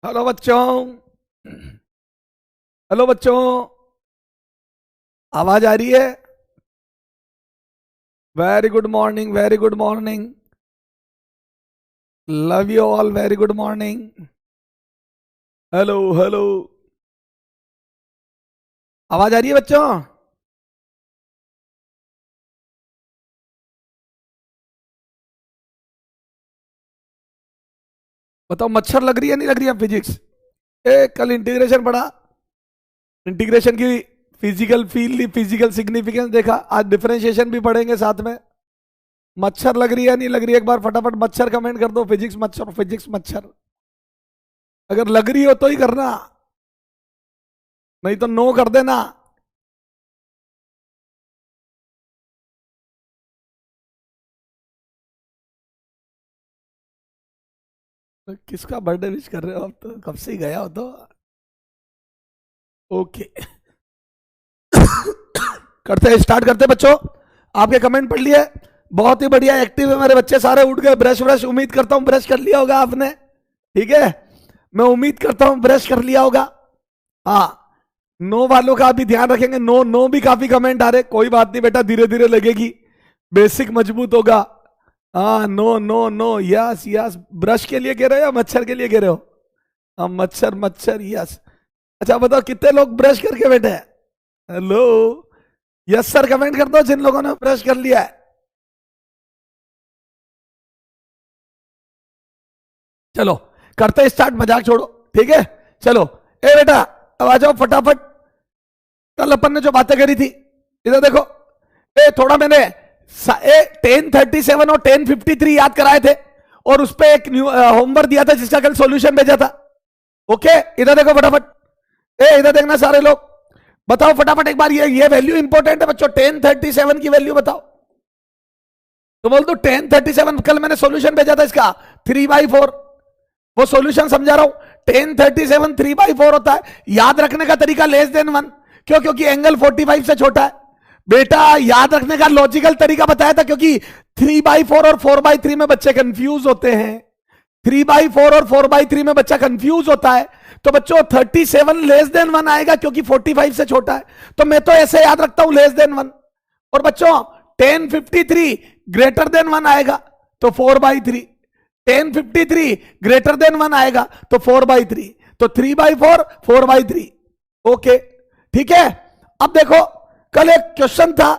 Hello बच्चों। Hello बच्चों, आवाज आ रही है? Very good morning, very good morning. Love you all, very good morning. Hello hello, आवाज आ रही है बच्चों? बताओ, मच्छर लग रही है नहीं लग रही है फिजिक्स? कल इंटीग्रेशन पढ़ा, इंटीग्रेशन की फिजिकल फील, फिजिकल सिग्निफिकेंस देखा। आज डिफरेंशिएशन भी पढ़ेंगे साथ में। मच्छर लग रही है नहीं लग रही है, एक बार फटाफट मच्छर कमेंट कर दो। फिजिक्स मच्छर, फिजिक्स मच्छर। अगर लग रही हो तो ही करना, नहीं तो नो कर देना। तो किसका बर्थडे विश कर रहे हो? अब तो कब से ही गया हो तो। ओके, करते हैं, स्टार्ट करते हैं बच्चों। आपके कमेंट पढ़ लिए, बहुत ही बढ़िया, एक्टिव है मेरे बच्चे सारे। उठ गए, ब्रश ब्रश, उम्मीद करता हूं ब्रश कर लिया होगा आपने। ठीक है, मैं उम्मीद करता हूं ब्रश कर लिया होगा। हाँ, नो वालों का भी ध्यान रखेंगे। नो नो भी काफी कमेंट आ रहे, कोई बात नहीं बेटा, धीरे धीरे लगेगी, बेसिक मजबूत होगा। हाँ, no no no, yes yes. Brush के लिए कह रहे हो या मच्छर के लिए कह रहे हो? हाँ, मच्छर मच्छर, यस। अच्छा बताओ, कितने लोग ब्रश करके बैठे हैं? हेलो, यस सर कमेंट कर दो जिन लोगों ने ब्रश कर लिया है। चलो करते हैं स्टार्ट, मजाक छोड़ो। ठीक है, चलो। ए बेटा, अब आ जाओ फटाफट। कल अपन ने जो बातें करी थी, इधर देखो। ए थोड़ा मैंने 1037 और 1053 याद कराए थे, और उस पर एक होमवर्क दिया था जिसका कल सॉल्यूशन भेजा था। ओके, इधर देखो फटाफट। इधर देखना सारे लोग, बताओ फटाफट एक बार। ये वैल्यू इंपॉर्टेंट है बच्चों, 1037 की वैल्यू बताओ। तो बोल दो 1037, कल मैंने सॉल्यूशन भेजा था इसका, 3/4। वो सॉल्यूशन समझा रहा हूं। 1037 3/4 होता है। याद रखने का तरीका लेस देन 1, क्यों? क्योंकि एंगल 45 से छोटा है। बेटा याद रखने का लॉजिकल तरीका बताया था, क्योंकि 3/4 और 4/3 में बच्चे कंफ्यूज होते हैं। 3/4 और 4/3 में बच्चा कंफ्यूज होता है। तो बच्चों 37 लेस देन 1 आएगा, क्योंकि 45 से छोटा है। तो मैं तो ऐसे याद रखता हूं, लेस देन 1। और बच्चों 1053 ग्रेटर देन 1 आएगा, तो 4/3। 1053 ग्रेटर देन 1 आएगा, तो 4/3। तो 3/4, 4/3। ओके, ठीक है। अब देखो, कल एक क्वेश्चन था।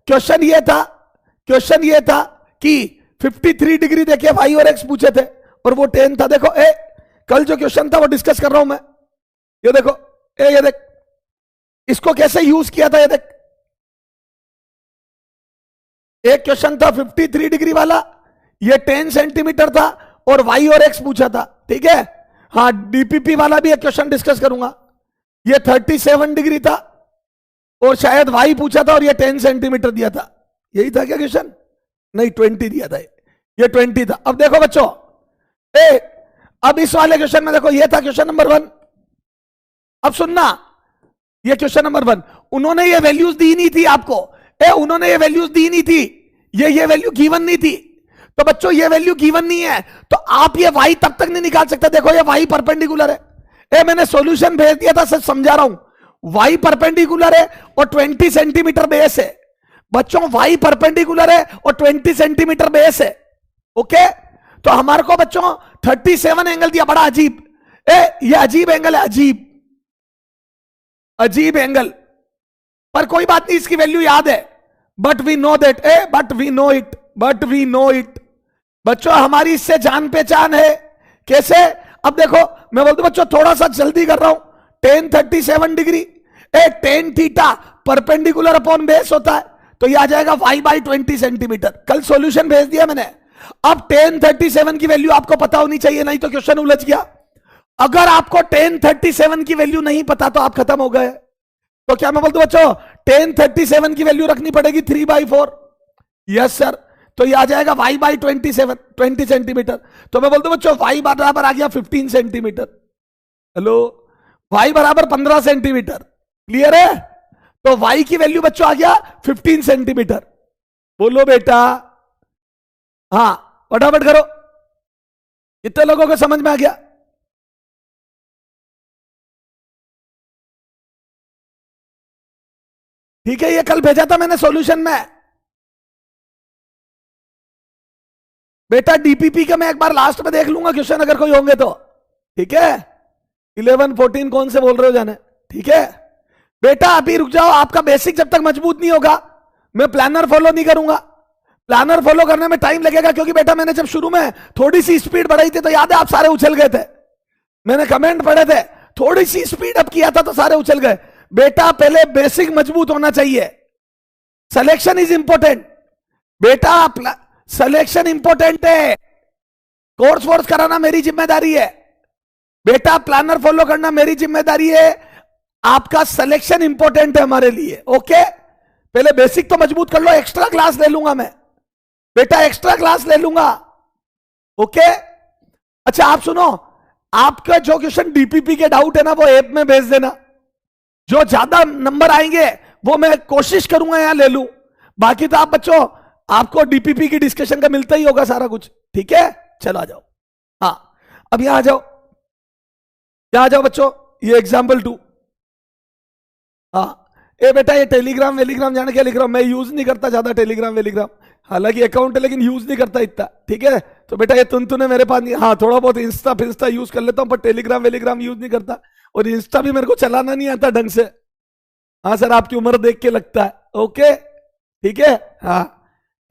क्वेश्चन ये था कि 53 डिग्री देखिए वाई और एक्स पूछे थे, और वो 10 था। देखो कल जो क्वेश्चन था वो डिस्कस कर रहा हूं मैं। ये देखो, ये देख, इसको कैसे यूज किया था, ये देख। एक क्वेश्चन था 53 डिग्री वाला, ये 10 सेंटीमीटर था, और वाई और एक्स पूछा था। ठीक है, हाँ, डीपीपी वाला भी एक क्वेश्चन डिस्कस करूंगा। ये 37 डिग्री था, और शायद वाई पूछा था, और ये 10 सेंटीमीटर दिया था। यही था क्या क्वेश्चन? नहीं, 20 दिया था। ये 20 था। अब देखो बच्चों, अब इस वाले क्वेश्चन में देखो, ये था क्वेश्चन नंबर 1। अब सुनना, ये क्वेश्चन नंबर 1, उन्होंने ये वैल्यूज दी नहीं थी आपको। उन्होंने ये वैल्यूज दी नहीं थी, ये वैल्यू गिवन नहीं थी। तो बच्चों ये वैल्यू गिवन नहीं है, तो आप ये वाई तब तक नहीं निकाल सकते। देखो ये वाई परपेंडिकुलर है। मैंने सॉल्यूशन भेज दिया था, सच समझा रहा हूं। वाई परपेंडिकुलर है, और 20 सेंटीमीटर बेस है। बच्चों वाई परपेंडिकुलर है, और 20 सेंटीमीटर बेस है। ओके, तो हमारे को बच्चों 37 एंगल दिया, बड़ा अजीब। ये अजीब एंगल है, अजीब अजीब एंगल। पर कोई बात नहीं, इसकी वैल्यू याद है। But we know that, but we know it. बच्चों हमारी इससे जान पहचान है। कैसे? अब देखो, मैं बोलता हूं बच्चों, थोड़ा सा जल्दी कर रहा हूं। 1037 degree, 10 theta perpendicular upon base होता है, तो यह आ जाएगा y/20 सेंटीमीटर। कल सॉल्यूशन भेज दिया मैंने। अब 1037 की वैल्यू आपको पता होनी चाहिए, नहीं तो क्वेश्चन उलझ गया। अगर आपको 1037 की वैल्यू नहीं पता, तो आप खत्म हो गए। तो क्या मैं बोलता हूं बच्चों, 1037 की वैल्यू रखनी पड़ेगी 3/4। यस सर, तो ये आ जाएगा y/27, 20 सेंटीमीटर। तो मैं बोलता हूं बच्चों, y बराबर आ गया 15 सेंटीमीटर। हेलो, y बराबर 15 सेंटीमीटर। क्लियर है? तो y की वैल्यू बच्चों आ गया 15 सेंटीमीटर। बोलो बेटा, हाँ फटाफट करो। कितने लोगों को समझ में आ गया? ठीक है, ये कल भेजा था मैंने सॉल्यूशन में बेटा। डीपीपी का मैं एक बार लास्ट में देख लूंगा क्वेश्चन अगर कोई होंगे तो। ठीक है, 11 14 कौन से बोल रहे हो जाने। ठीक है बेटा, अभी रुक जाओ, आपका बेसिक जब तक मजबूत नहीं होगा मैं प्लानर फॉलो नहीं करूंगा। प्लानर फॉलो करने में टाइम लगेगा, क्योंकि बेटा मैंने जब शुरू में थोड़ी सी स्पीड बढ़ाई थी तो याद है आप सारे उछल गए थे, मैंने कमेंट पढ़े थे, थोड़ी सी स्पीड अप किया था तो सारे उछल गए। बेटा पहले बेसिक मजबूत होना चाहिए, सिलेक्शन इज इंपॉर्टेंट बेटा, सिलेक्शन इंपॉर्टेंट है। कोर्स वोर्स कराना मेरी जिम्मेदारी है बेटा, प्लानर फॉलो करना मेरी जिम्मेदारी है, आपका सिलेक्शन इंपॉर्टेंट है हमारे लिए। ओके, पहले बेसिक तो मजबूत कर लो, एक्स्ट्रा क्लास ले लूंगा मैं बेटा, एक्स्ट्रा क्लास ले लूंगा। ओके, अच्छा आप सुनो, आपका जो क्वेश्चन डीपीपी के डाउट है ना वो ऐप में भेज देना, जो ज्यादा नंबर आएंगे वो मैं कोशिश करूंगा यहां ले लूं, बाकी तो आप बच्चों आपको डीपीपी की डिस्कशन का मिलता ही होगा सारा कुछ। ठीक है, चलो आ जाओ। हाँ अब यहां आ जाओ, यहां आ जाओ बच्चों, ये एग्जाम्पल 2। हाँ ए बेटा, ये टेलीग्राम वेलीग्राम जाने क्या लिख रहा हूं, मैं यूज नहीं करता ज्यादा टेलीग्राम वेलीग्राम, हालांकि अकाउंट है लेकिन यूज नहीं करता इतना। ठीक है, तो बेटा ये तुन मेरे पास नहीं, हाँ थोड़ा बहुत इंस्टा फिंस्टा यूज कर लेता हूं, पर टेलीग्राम वेलीग्राम यूज नहीं करता, और इंस्टा भी मेरे को चलाना नहीं आता ढंग से। हाँ सर, आपकी उम्र देख के लगता है। ओके ठीक है, हाँ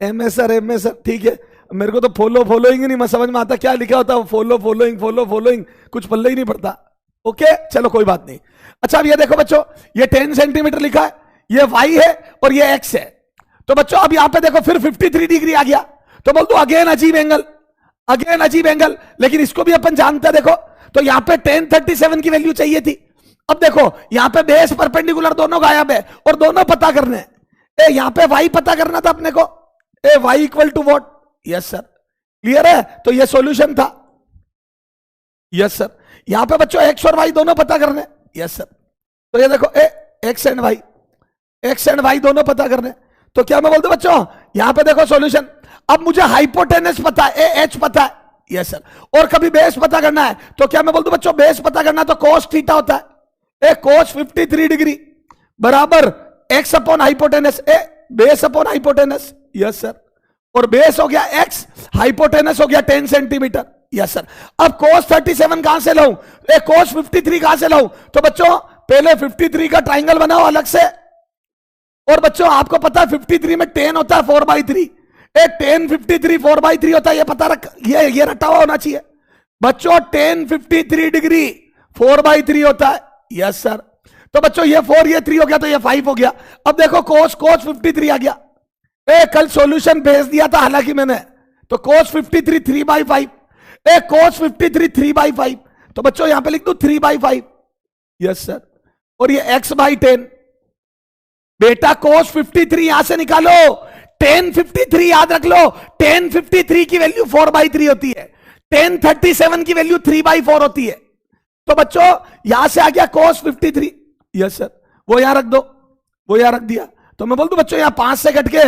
एम सर ठीक है, मेरे को तो फॉलोइंग ही नहीं मैं समझ में आता क्या लिखा होता है, फॉलोइंग कुछ पल्ले ही नहीं पड़ता। ओके चलो कोई बात नहीं। अच्छा अब ये देखो बच्चों, ये 10 सेंटीमीटर लिखा है, ये y है और ये x है, तो बच्चों अब यहां पे देखो फिर 53 डिग्री आ गया, तो बोल दो अगेन अजीब एंगल, लेकिन इसको भी अपन जानते हैं। देखो तो यहां पे 1037 की वैल्यू चाहिए थी, अब देखो यहां पे बेस परपेंडिकुलर दोनों गायब है और दोनों पता करने हैं। यहां पे y पता करना था अपने को, y equal to what, yes sir clear है, तो ये सॉल्यूशन था। यस सर, यहां पे बच्चों x और y दोनों पता करने, यस सर, तो ये देखो x एंड y दोनों पता करने, तो क्या मैं बोलता बच्चों यहां पे देखो सॉल्यूशन। अब मुझे हाइपोटेनस पता है, h पता है, यस सर, और कभी बेस पता करना है, तो क्या मैं बोलता बच्चों बेस पता करना तो cos थीटा होता है, cos 53 डिग्री बराबर x upon hypotenuse, base upon hypotenuse, yes sir, और बेस हो गया x, हाइपोटेनस हो गया 10 सेंटीमीटर, यस सर। अब cos 37 कहां से लाऊं, cos 53 कहां से लाऊं, तो बच्चों पहले 53 का ट्राइंगल बनाओ अलग से, और बच्चों आपको पता है 53 में 10 होता है 4/3, 10 53 4/3 होता है, ये पता रख, ये रटा हुआ होना चाहिए बच्चों, 10 53 डिग्री 4/3 होता है, यस सर। तो बच्चों ये 4 ये 3 हो गया, तो ये 5 हो गया। अब देखो cos 53 आ गया, कल सॉल्यूशन भेज दिया था हालांकि मैंने, तो cos 53 3/5, cos 53 3/5, तो बच्चों यहां पे लिख दो 3/5, यस सर, और ये x/10 बेटा cos 53 यहां से निकालो, 1053 याद रख लो, 1053 की वैल्यू 4/3 होती है, 1037 की वैल्यू 3/4 होती है, तो बच्चों यहां से आ गया cos 53, यस सर, वो यहां रख दो, वो यहां रख दिया, तो मैं बोल दूं बच्चों यहां 5 से कट के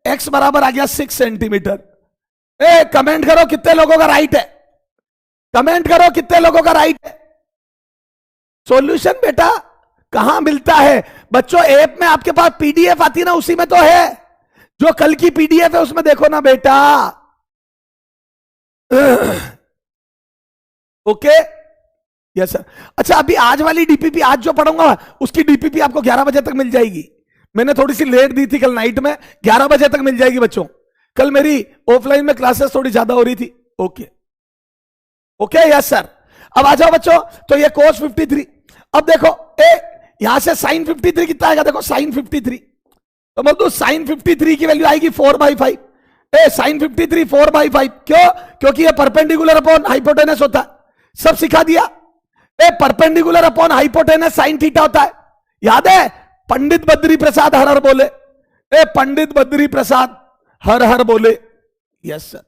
x बराबर आ गया 6 सेंटीमीटर। कमेंट करो कितने लोगों का राइट है, कमेंट करो कितने लोगों का राइट है। सॉल्यूशन बेटा कहां मिलता है बच्चों, ऐप में आपके पास पीडीएफ आती ना, उसी में तो है, जो कल की पीडीएफ है उसमें देखो ना बेटा। Okay yes sir. अच्छा अभी आज वाली डीपीपी, आज जो पढ़ूंगा उसकी डीपीपी आपको 11 बजे तक मिल जाएगी, मैंने थोड़ी सी लेट दी थी कल नाइट में, 11 बजे तक मिल जाएगी बच्चों, कल मेरी ऑफलाइन में क्लासेस थोड़ी ज्यादा हो रही थी। Okay okay yes sir. अब आ जाओ बच्चों, तो ये cos 53, अब देखो यहां से sin 53 कितना आएगा, देखो sin 53, तो मतलब sin 53 की वैल्यू आएगी 4/5, sin 53 4/5, क्यों, क्योंकि ये परपेंडिकुलर अपॉन हाइपोटेनस होता है, सब सिखा दिया, perpendicular upon hypotenuse sin theta होता है, याद है, पंडित बद्री प्रसाद हर हर बोले, पंडित बद्री प्रसाद हर हर बोले, यस सर,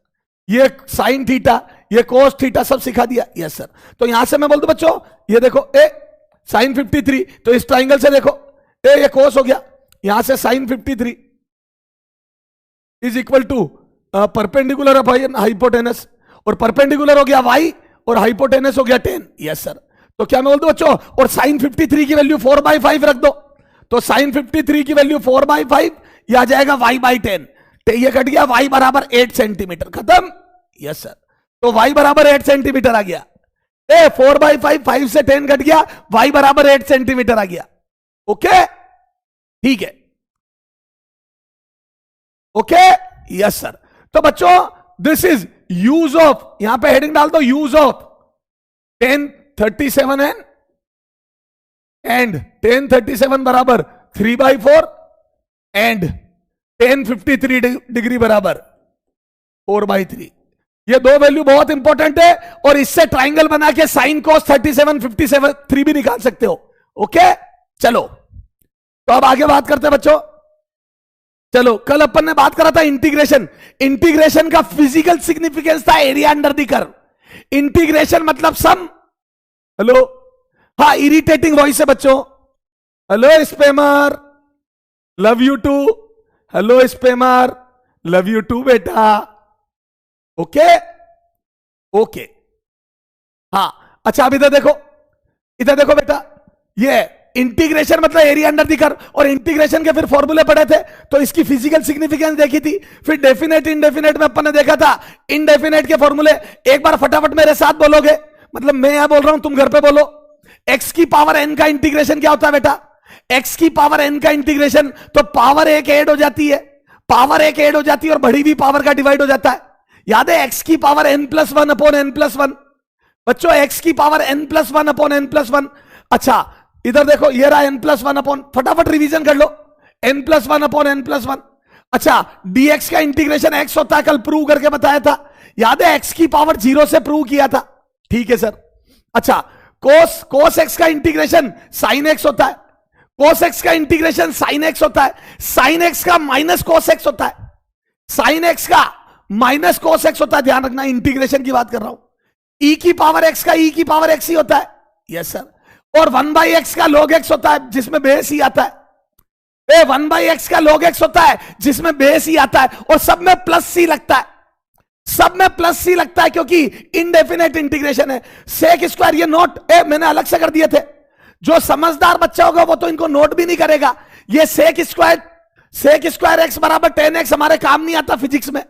ये sin थीटा, ये cos थीटा सब सिखा दिया, यस सर। तो यहां से मैं बोल दूं बच्चों, ये देखो sin 53, तो इस ट्राइंगल से देखो ये cos हो गया, यहां से sin 53 is equal to perpendicular upon hypotenuse, और परपेंडिकुलर हो गया y और हाइपोटेनस हो गया 10, यस सर। तो क्या मैं बोल दूं बच्चों, और sin 53 की वैल्यू 4/5 रख दो, तो साइन 53 की वैल्यू 4/5, यह आ जाएगा y/10, तो ये कट गया y बराबर 8 सेंटीमीटर, खत्म। यस सर, तो y बराबर 8 सेंटीमीटर आ गया। 4/5, 5 से 10 कट गया, y बराबर 8 सेंटीमीटर आ गया। ओके, ठीक है, ओके, यस सर। तो बच्चों दिस इज यूज ऑफ, यहां पे हेडिंग डाल दो, यूज ऑफ 1037 एंड 1037 बराबर 3/4 एंड 1053 डिग्री बराबर 4/3। ये दो वैल्यू बहुत इंपॉर्टेंट है, और इससे ट्राइंगल बना के साइन कॉस 37 53 भी निकाल सकते हो। ओके, चलो तो अब आगे बात करते हैं बच्चों। चलो, कल अपन ने बात करा था इंटीग्रेशन, इंटीग्रेशन का फिजिकल सिग्निफिकेंस था area under the curve. Integration मतलब सम, हेलो, हाँ, इरिटेटिंग वॉइस है बच्चों। Hello spammer, love you too, hello spammer, love you too बेटा। ओके, ओके, हाँ, अच्छा, अब इधर देखो, इधर देखो बेटा, ये इंटीग्रेशन मतलब एरिया अंडर द कर्व, और इंटीग्रेशन के फिर फॉर्मूले पढ़े थे, तो इसकी फिजिकल सिग्निफिकेंस देखी थी। फिर डेफिनेट इनडेफिनेट में अपन ने देखा था इनडेफिनेट के फॉर्मूले। एक बार फटाफट मेरे साथ बोलोगे, मतलब मैं यहां बोल रहा हूं, तुम घर पे बोलो। x की पावर n का इंटीग्रेशन क्या होता है बेटा? x की पावर n का इंटीग्रेशन, तो पावर एक ऐड हो जाती है, पावर एक ऐड हो जाती है और बढ़ी हुई पावर का डिवाइड हो जाता है। याद है, x की पावर n+1 अपॉन n+1। बच्चों, x की पावर n+1 अपॉन n+1। अच्छा, इधर देखो, ये रहा n+1 अपॉन, फटाफट रिवीजन कर लो, n+1 अपॉन n+1। अच्छा, dx का इंटीग्रेशन x होता है, कल प्रूव करके बताया था, याद है, x की पावर 0 से प्रूव किया था। ठीक है सर। अच्छा, cos x का इंटीग्रेशन sin x होता है, cos x का इंटीग्रेशन sin x होता है, sin x का माइनस cos x होता है, sin x का माइनस cos x होता है। ध्यान रखना, इंटीग्रेशन की बात कर रहा हूं। e की पावर x का e की पावर x ही होता है। Yes sir. और 1/x का log x होता है, जिसमें बेस ही आता है। 1/x का log x होता है, जिसमें बेस ही आता है, और सब में प्लस सी लगता है, सब में प्लस सी लगता है, क्योंकि इनडेफिनेट इंटीग्रेशन है। सेक स्क्वायर, ये नोट मैंने अलग से कर दिए थे, जो समझदार बच्चा होगा वो तो इनको नोट भी नहीं करेगा। ये सेक स्क्वायर x बराबर 10x हमारे काम नहीं आता फिजिक्स में,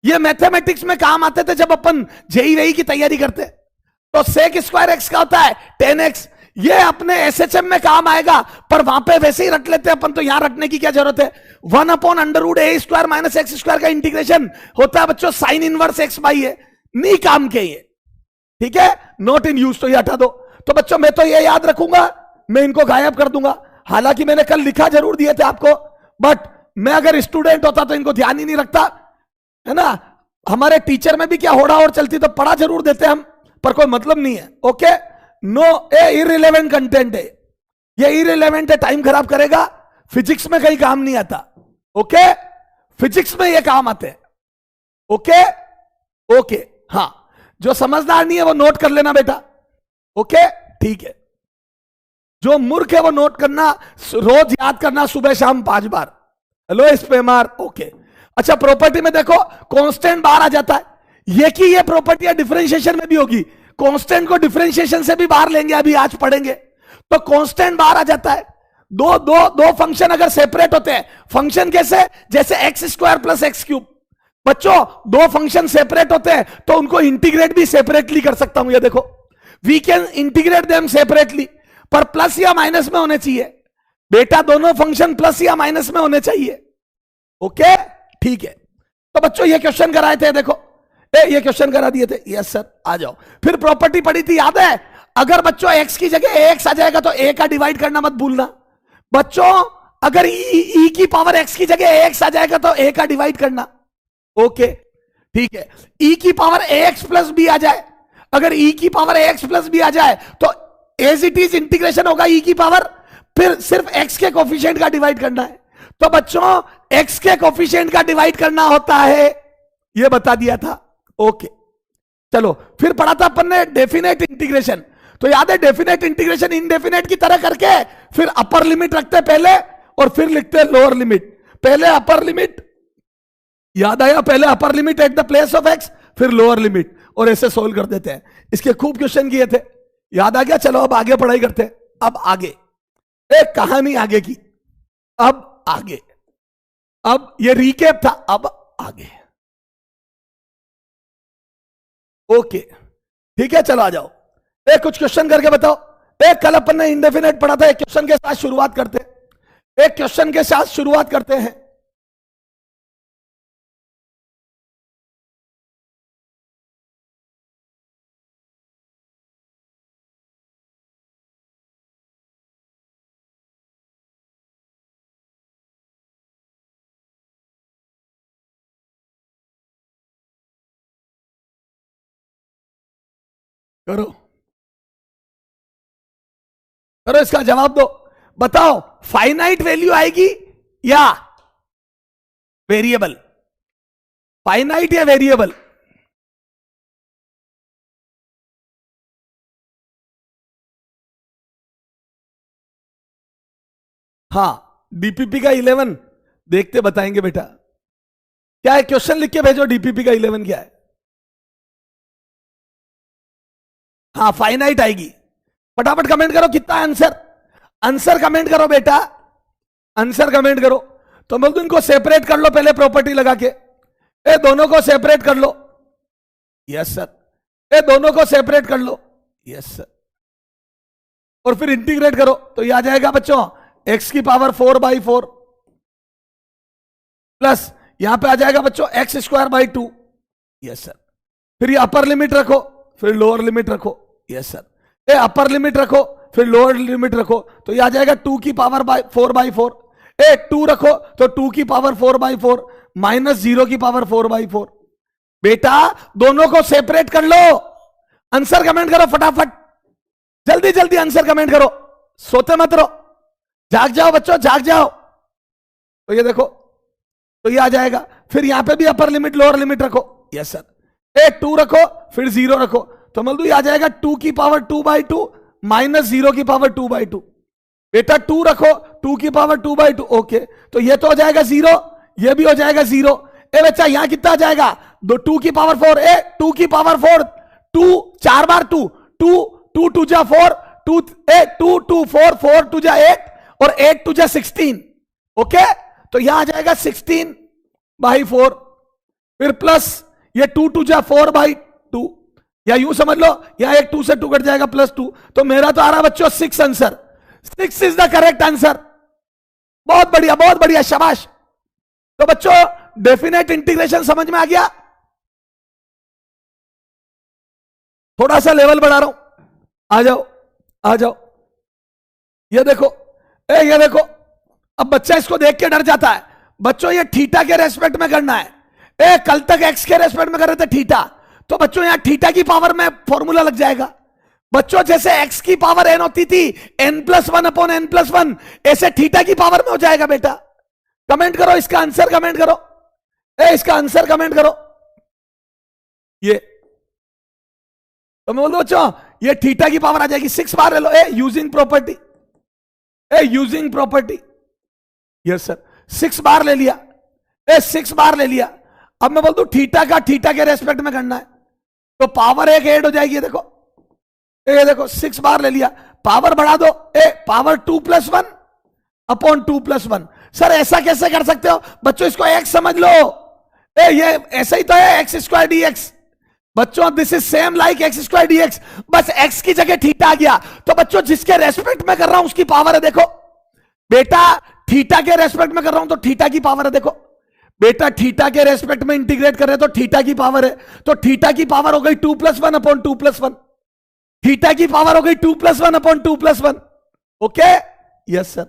ये मैथमेटिक्स में काम आते थे जब अपन जेई वेई की तैयारी करते। तो सेक स्क्वायर x का होता है 10x, ये अपने एसएचएम में काम आएगा, पर वहां पे वैसे ही रख लेते हैं अपन, तो यहां रखने की क्या जरूरत है। 1/√a² माइनस x² का इंटीग्रेशन होता है बच्चों साइन इनवर्स x/a, नहीं काम के ये, ठीक है, नॉट इन यूज, तो ये हटा दो। तो बच्चों मैं तो ये याद रखूंगा, मैं इनको गायब कर दूंगा। हालांकि मैंने कल लिखा जरूर दिए थे आपको, बट मैं अगर स्टूडेंट होता तो इनको ध्यान ही नहीं रखता, है ना। हमारे टीचर में भी क्या होड़ा और चलती, तो पढ़ा जरूर देते हम, पर कोई मतलब नहीं है। ओके, नो, इररिलेवेंट कंटेंट है, ये इररिलेवेंट है, टाइम खराब करेगा, फिजिक्स में कहीं काम नहीं आता। ओके, फिजिक्स में ये काम आते हैं। ओके, ओके, हाँ, जो समझदार नहीं है वो नोट कर लेना बेटा। ओके, ठीक है, जो मूर्ख है वो नोट करना, रोज याद करना, सुबह शाम 5 बार। Hello spammer, okay. अच्छा, प्रॉपर्टी में देखो, कांस्टेंट बाहर आ जाता है, ये की ये प्रॉपर्टी डिफरेंशिएशन में भी होगी, कांस्टेंट को डिफरेंशिएशन से भी बाहर लेंगे, अभी आज पढ़ेंगे, तो कांस्टेंट बाहर आ जाता है। दो फंक्शन अगर सेपरेट होते हैं, फंक्शन कैसे, जैसे x² + x³। बच्चों, दो फंक्शन सेपरेट होते हैं तो उनको इंटीग्रेट भी सेपरेटली कर सकता हूं, ये देखो, we can integrate them separately, पर प्लस या माइनस में होने चाहिए बेटा, दोनों फंक्शन प्लस या माइनस में होने चाहिए। ओके, ठीक है। तो बच्चों ये क्वेश्चन कराए थे, देखो, ये क्वेश्चन करा दिए थे। यस सर, आ जाओ। फिर प्रॉपर्टी पढ़ी थी, याद है, अगर बच्चों x की जगह ax आ जाएगा तो a का डिवाइड करना मत भूलना। बच्चों, अगर e की पावर x की जगह ax आ जाएगा तो a का डिवाइड करना। ओके, ठीक है। e की पावर ax + b आ जाए, अगर e की पावर ax + b आ जाए तो एज इट इज इंटीग्रेशन होगा e की पावर, फिर सिर्फ x के कोफिशिएंट का डिवाइड करना है। तो बच्चों, x के कोफिशिएंट का डिवाइड करना होता है, यह बता दिया था। ओके, चलो, फिर पढ़ा था अपन ने डेफिनेट इंटीग्रेशन, तो याद है, डेफिनेट इंटीग्रेशन इनडेफिनेट की तरह करके फिर अपर लिमिट रखते पहले और फिर लिखते लोअर लिमिट। पहले अपर लिमिट, याद आया, पहले upper limit at the place of x, फिर लोअर लिमिट, और ऐसे सोल्व कर देते हैं। इसके खूब क्वेश्चन किए थे, याद आ गया। चलो अब आगे पढ़ाई करते हैं। अब आगे एक कहानी आगे की, अब आगे, अब ये रिकेप था, अब आगे। ओके ठीक है, चलो आ जाओ। कुछ क्वेश्चन करके बताओ। कल अपन ने इंडेफिनेट पढ़ा था, एक क्वेश्चन के साथ शुरुआत करते हैं, एक क्वेश्चन के साथ शुरुआत करते हैं। करो करो, इसका जवाब दो। बताओ फाइनाइट वैल्यू आएगी या वेरिएबल? फाइनाइट या वेरिएबल? हाँ, डीपीपी का 11 देखते बताएंगे बेटा। क्या है, क्वेश्चन लिख के भेजो, डीपीपी का 11 क्या है। हाँ फाइनाइट आएगी। फटाफट कमेंट करो कितना आंसर, आंसर कमेंट करो बेटा, आंसर कमेंट करो। तो बोल दो इनको सेपरेट कर लो पहले प्रॉपर्टी लगा के, दोनों को सेपरेट कर लो। Yes sir. दोनों को सेपरेट कर लो। Yes sir. और फिर इंटीग्रेट करो तो ये आ जाएगा बच्चों x की पावर 4/4 प्लस यहां पे आ जाएगा बच्चों x²/2। Yes sir. फिर ये अपर लिमिट रखो, फिर लोअर लिमिट रखो। Yes sir. अपर लिमिट रखो, फिर लोअर लिमिट रखो, तो ये आ जाएगा 2 की पावर 4/4। 2 रखो तो 2 की पावर 4/4 माइनस 0 की पावर 4/4। बेटा दोनों को सेपरेट कर लो। आंसर कमेंट करो फटाफट, जल्दी जल्दी आंसर कमेंट करो, सोते मत रहो, जाग जाओ बच्चों, जाग जाओ। तो ये देखो, तो ये आ जाएगा। फिर यहां पे भी अपर लिमिट लोअर लिमिट रखो। Yes sir. 2 रखो, फिर 0 रखो, तो मतलब ये आ जाएगा 2 की पावर 2/2 माइनस 0 की पावर 2/2। बेटा 2 रखो, 2 की पावर 2/2। ओके, तो ये तो हो जाएगा 0, ये भी हो जाएगा 0। बच्चा यहां कितना आ जाएगा, 2 की पावर 4। 2 की पावर 4, 2 4 बार 2, 2 2 जा 4, 2 2 2 4 4 2 जा 8 और 8 2 जा 16। ओके, तो यहां आ जाएगा 16/4। फिर प्लस ये 2 2 जा 4/2, या यूं समझ लो यहां एक 2 से 2 कट जाएगा +2। तो मेरा तो आ रहा बच्चों 6 answer. 6 is the correct answer. बहुत बढ़िया, बहुत बढ़िया, शाबाश। तो बच्चों डेफिनेट इंटीग्रेशन समझ में आ गया। थोड़ा सा लेवल बढ़ा रहा हूं, आ जाओ आ जाओ। ये देखो, ये देखो, अब बच्चा इसको देख के डर जाता है। बच्चों ये थीटा के रेस्पेक्ट में करना है। कल तक एक्स के रेस्पेक्ट में कर रहे थे थीटा, तो बच्चों यहां थीटा की पावर में फॉर्मूला लग जाएगा। बच्चों जैसे एक्स की पावर n होती थी n+1/n+1, ऐसे थीटा की पावर में हो जाएगा बेटा। कमेंट करो इसका आंसर, कमेंट करो, इसका आंसर कमेंट करो। ये तो मैं बोल दो बच्चों ये थीटा की पावर आ जाएगी 6 बार ले लो। Using property, using property. Yes sir, 6 बार ले लिया। 6 बार ले लिया। अब मैं बोल दूं थीटा का थीटा के रेस्पेक्ट में करना है, तो पावर 1 ऐड हो जाएगी। ये देखो, ये देखो 6 बार ले लिया, पावर बढ़ा दो, पावर 2+1/2+1। सर ऐसा कैसे कर सकते हो बच्चों, इसको x समझ लो। ये ऐसा ही तो है x² dx। बच्चों this is same like x² dx, बस x की जगह थीटा आ गया। तो बच्चों जिसके रेस्पेक्ट में कर रहा हूं उसकी पावर है, देखो बेटा थीटा के रेस्पेक्ट में कर रहा हूं तो थीटा की पावर है। देखो बेटा थीटा के रेस्पेक्ट में इंटीग्रेट कर रहे तो थीटा की पावर है, तो थीटा की पावर हो गई 2+1/2+1। थीटा की पावर हो गई 2+1/2+1। Okay, yes sir,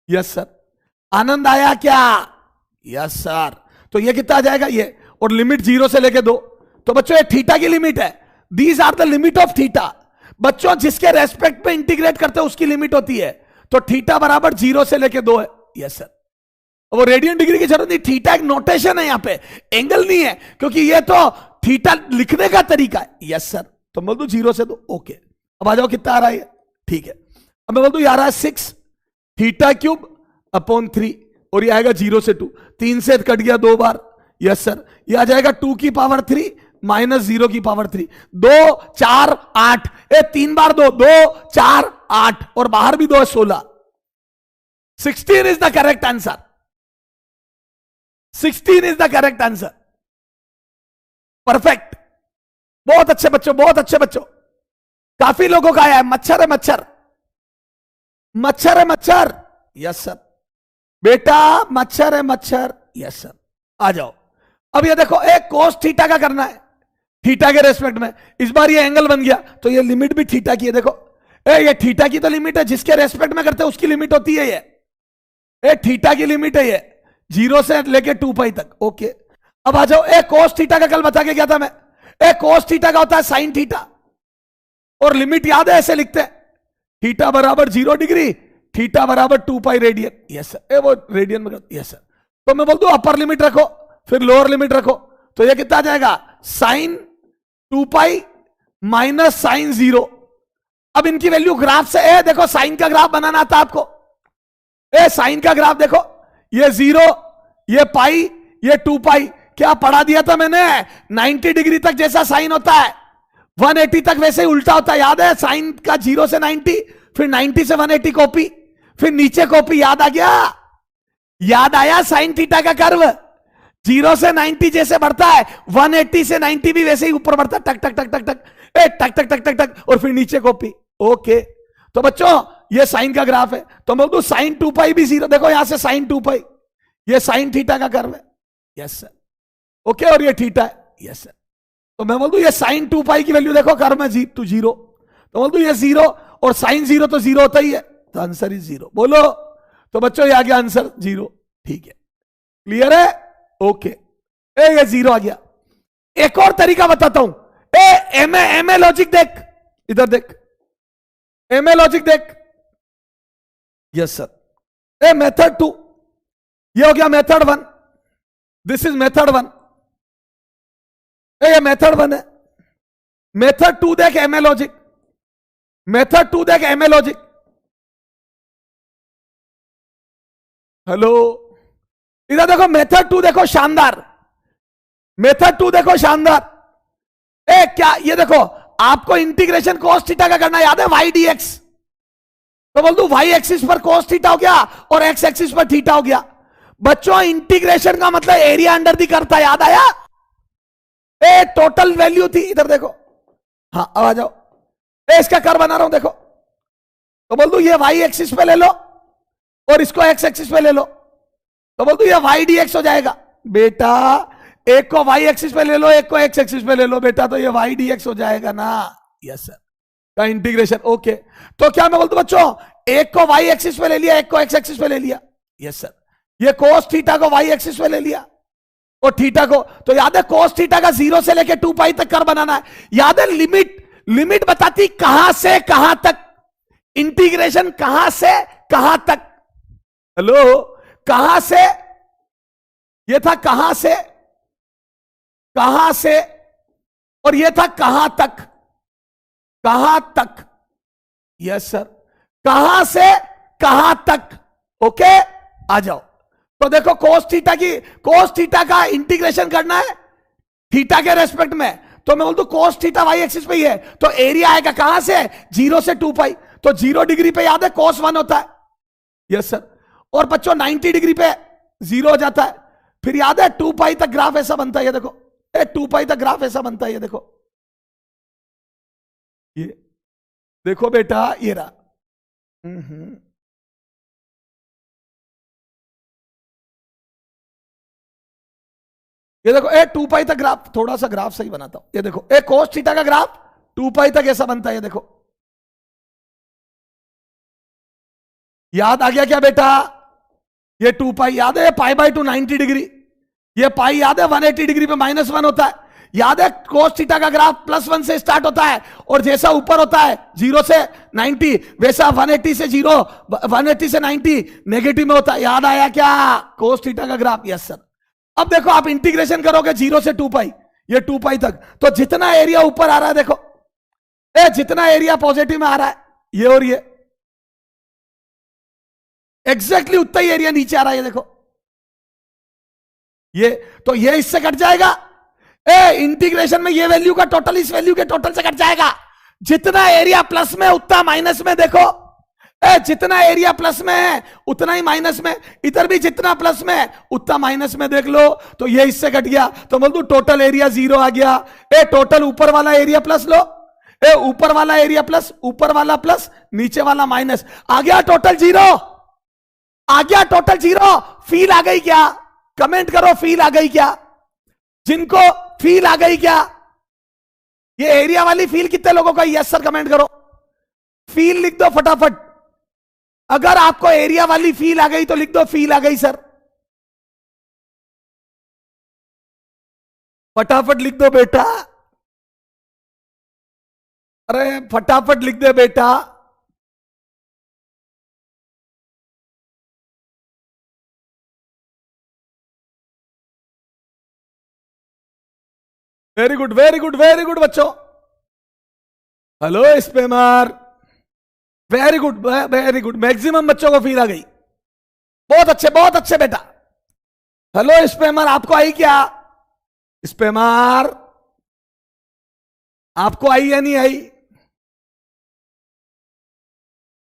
yes sir. आनंद आया क्या? Yes sir. तो ये कितना आ जाएगा ये, और लिमिट 0 से लेके 2, तो बच्चों ये थीटा की लिमिट है। These are the limit of theta. बच्चों जिसके रेस्पेक्ट पे इंटीग्रेट करते हैं उसकी लिमिट होती है, तो थीटा बराबर 0 से लेके 2 है। Yes sir. वो रेडियन डिग्री की जरूरत नहीं, थीटा एक नोटेशन है, यहां पे एंगल नहीं है, क्योंकि ये तो थीटा लिखने का तरीका है। Yes sir. तो बोल दो 0 से 2। ओके, अब आ जाओ कितना आ रहा है, ठीक है। अब मैं बोल दू आ रहा है 6 θ³ और ये आएगा 0 से 2, 3 से कट गया 2 बार। Yes sir. ये आ जाएगा 2 की पावर 3 माइनस 0 की पावर 3। 2 4 8, 3 बार 2, 2 4 8 और बाहर भी 2 16। 16 is the correct answer, 16 is the correct answer. Perfect, बहुत अच्छे बच्चों, बहुत अच्छे बच्चों। काफी लोगों का आया है। मच्छर है मच्छर, मच्छर है मच्छर, यस सर बेटा, मच्छर है मच्छर, यस सर। आ जाओ, अब ये देखो, एक कोस थीटा का करना है, थीटा के रेस्पेक्ट में। इस बार ये एंगल बन गया तो ये लिमिट भी थीटा की है। देखो ये थीटा की तो लिमिट है, जिसके रेस्पेक्ट में करते हैं उसकी लिमिट होती है ये थीटा की लिमिट है, ये 0 से लेके 2 पाई तक। ओके, अब आ जाओ, एक कोस थीटा का कल बता के गया था मैं। एक कोस थीटा का होता है साइन थीटा, और लिमिट याद है, ऐसे लिखते हैं, थीटा बराबर 0 डिग्री, थीटा बराबर 2 पाई रेडियन। यस सर, वो रेडियन में, यस सर। तो मैं बोल दूं अपर लिमिट रखो, फिर लोअर लिमिट रखो, तो ये कितना आ जाएगा, साइन 2 पाई माइनस साइन 0। अब इनकी वैल्यू ग्राफ से, देखो साइन का ग्राफ बनाना आता आपको, साइन का ग्राफ देखो, ये 0, ये पाई, ये 2 पाई। क्या पढ़ा दिया था मैंने, 90 डिग्री तक जैसा साइन होता है 180 तक वैसे ही उल्टा होता है, याद है। साइन का 0 से 90, फिर 90 से 180 कॉपी, फिर नीचे कॉपी, याद आ गया, याद आया। साइन थीटा का कर्व 0 से 90 जैसे बढ़ता है, 180 से 90 भी वैसे ही ऊपर बढ़ता है, टक टक टक टक टक, टक टक टक टक टक, और फिर नीचे कॉपी। ओके, तो बच्चों ये साइन का ग्राफ है, तो मैं बोल दूं साइन 2 पाई भी 0, देखो यहां से साइन 2 पाई, ये साइन थीटा का कर्व है, यस सर। ओके, और ये थीटा है, यस सर। तो मैं बोल दूं ये साइन 2 पाई की वैल्यू देखो, कर्व में 0, तो बोल दूं ये 0, और साइन 0 तो 0 होता ही है, तो आंसर इज 0। बोलो, तो बच्चों ये आ गया आंसर 0, ठीक है, क्लियर है। ओके, ये 0 आ गया। एक और तरीका बताता हूं, एमए लॉजिक देख, इधर देख, एमए लॉजिक देख, यस सर। मेथड 2, ये हो गया मेथड 1, दिस इज मेथड 1, ये मेथड 1 है। मेथड 2 देख, एमए लॉजिक, मेथड 2 देख, एमए लॉजिक। हेलो, इधर देखो, मेथड 2 देखो, शानदार, मेथड 2 देखो, शानदार। क्या ये देखो, आपको इंटीग्रेशन cos थीटा का करना याद है, y dx, तो बोल दू y एक्सिस पर cos थीटा हो गया और x एक्सिस पर थीटा हो गया। बच्चों इंटीग्रेशन का मतलब एरिया अंडर दी करता, याद आया। टोटल वैल्यू थी, इधर देखो, हाँ अब आ जाओ, इसका कर बना रहा हूं देखो, तो बोल दू ये y एक्सिस पे ले लो और इसको x एक्सिस पे ले लो, तो बोल दू ये y dx हो जाएगा। बेटा एक को y एक्सिस पे ले लो, एक को x एक्सिस पे ले लो बेटा, तो ये y dx हो जाएगा ना, यस सर, का इंटीग्रेशन। ओके, तो क्या मैं बोलता हूं बच्चों, एक को y एक्सिस पे ले लिया, एक को x एक्सिस पे ले लिया, यस सर। ये cos थीटा को y एक्सिस पे ले लिया और थीटा को, तो याद है cos थीटा का 0 से लेके 2 पाई तक कर बनाना है, याद है। लिमिट बताती कहां से कहां तक, इंटीग्रेशन कहां से कहां तक। हेलो, कहां से, ये था कहां से कहां से, और ये था कहां तक, कहां तक, यस सर, कहां से कहां तक। ओके, आ जाओ, तो देखो cos थीटा का इंटीग्रेशन करना है थीटा के रेस्पेक्ट में, तो मैं बोल दूं cos थीटा y एक्सिस पे ही है, तो एरिया आएगा कहां से, 0 से 2 पाई, तो 0 डिग्री पे याद है cos 1 होता है, यस सर। और बच्चों 90 डिग्री पे 0 हो जाता है, फिर याद है 2 पाई तक ग्राफ ऐसा बनता है, ये देखो 2 पाई तक ग्राफ ऐसा बनता है, ये देखो, ये देखो बेटा, ये रहा। ये देखो 2 पाई तक ग्राफ, थोड़ा सा ग्राफ सही बनाता हूं, ये देखो cos थीटा का ग्राफ 2 पाई तक ऐसा बनता है, ये देखो, याद आ गया क्या बेटा। ये 2 पाई याद है, π/2 90 डिग्री, ये पाई याद है 180 डिग्री पे -1 होता है, याद है। cos थीटा का ग्राफ +1 से स्टार्ट होता है और जैसा ऊपर होता है 0 से 90 वैसा 180 से 0, 180 से 90 नेगेटिव में होता है, याद आया क्या cos थीटा का ग्राफ, यस सर। अब देखो आप इंटीग्रेशन करोगे 0 से 2 पाई, ये 2 पाई तक, तो जितना एरिया ऊपर आ रहा है देखो, जितना एरिया पॉजिटिव में आ रहा है, ये और ये एग्जैक्टली उतना ही एरिया नीचे आ रहा है, ये देखो, ये तो ये इससे कट जाएगा, इंटीग्रेशन में ये वैल्यू का टोटल इस वैल्यू के टोटल से कट जाएगा। जितना एरिया प्लस में उतना माइनस में, देखो जितना एरिया प्लस में है उतना ही माइनस में, इधर भी जितना प्लस में है उतना माइनस में, देख लो तो ये इससे कट गया, तो बोल दू टोटल एरिया 0 आ गया। टोटल ऊपर वाला एरिया प्लस लो, ऊपर वाला एरिया प्लस, ऊपर वाला प्लस, नीचे वाला माइनस, आ गया टोटल 0, आ गया टोटल 0। फील आ गई क्या? कमेंट करो, फील आ गई क्या? जिनको फील आ गई क्या? ये एरिया वाली फील कितने लोगों का? यस सर कमेंट करो, फील लिख दो फटाफट। अगर आपको एरिया वाली फील आ गई तो लिख दो फील आ गई सर, फटाफट लिख दो बेटा, अरे फटाफट लिख दे बेटा। Very good very good very good बच्चों, hello spammer, very good very good, maximum बच्चों को फील आ गई, बहुत अच्छे बेटा। हेलो स्पैमर, आपको आई क्या? स्पैमर आपको आई या नहीं आई?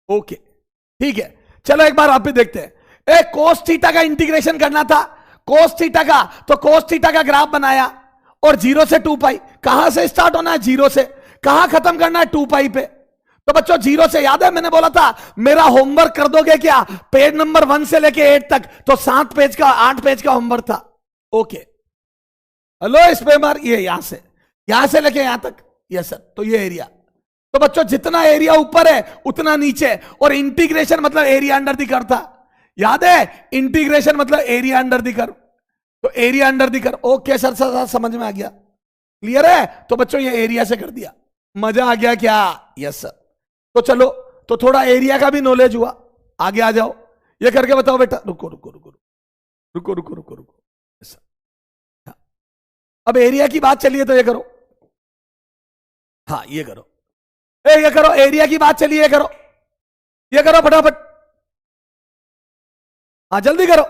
ओके ठीक है, चलो एक बार आप भी देखते हैं। कोस थीटा का इंटीग्रेशन करना था, कोस थीटा का, तो कोस थीटा का ग्राफ बनाया और 0 से 2 पाई, कहां से स्टार्ट होना है? 0 से, कहां खत्म करना है? 2 पाई पे। तो बच्चों 0 से, याद है मैंने बोला था मेरा होमवर्क कर दोगे क्या? पेज नंबर 1 से लेके 8 तक, तो 7 पेज का 8 पेज का होमवर्क था। ओके हेलो स्पैमर, ये यहां से लेके यहां तक, यस सर, तो ये एरिया, तो बच्चों जितना एरिया ऊपर है उतना नीचे, और इंटीग्रेशन मतलब एरिया अंडर दी कर्व था, याद है? इंटीग्रेशन मतलब एरिया अंडर दी कर्व, तो एरिया अंडर दी कर्व। ओके सर, समझ में आ गया, क्लियर है? तो बच्चों ये एरिया से कर दिया, मजा आ गया क्या? Yes sir. तो चलो, तो थोड़ा एरिया का भी नॉलेज हुआ, आगे आ जाओ, ये करके बताओ बेटा। रुको रुको रुको रुको रुको रुको रुको, यस सर। अब एरिया की बात चलिए तो ये करो, हाँ ये करो, ये करो, एरिया की बात चलिए, ये करो फटाफट, हाँ जल्दी करो।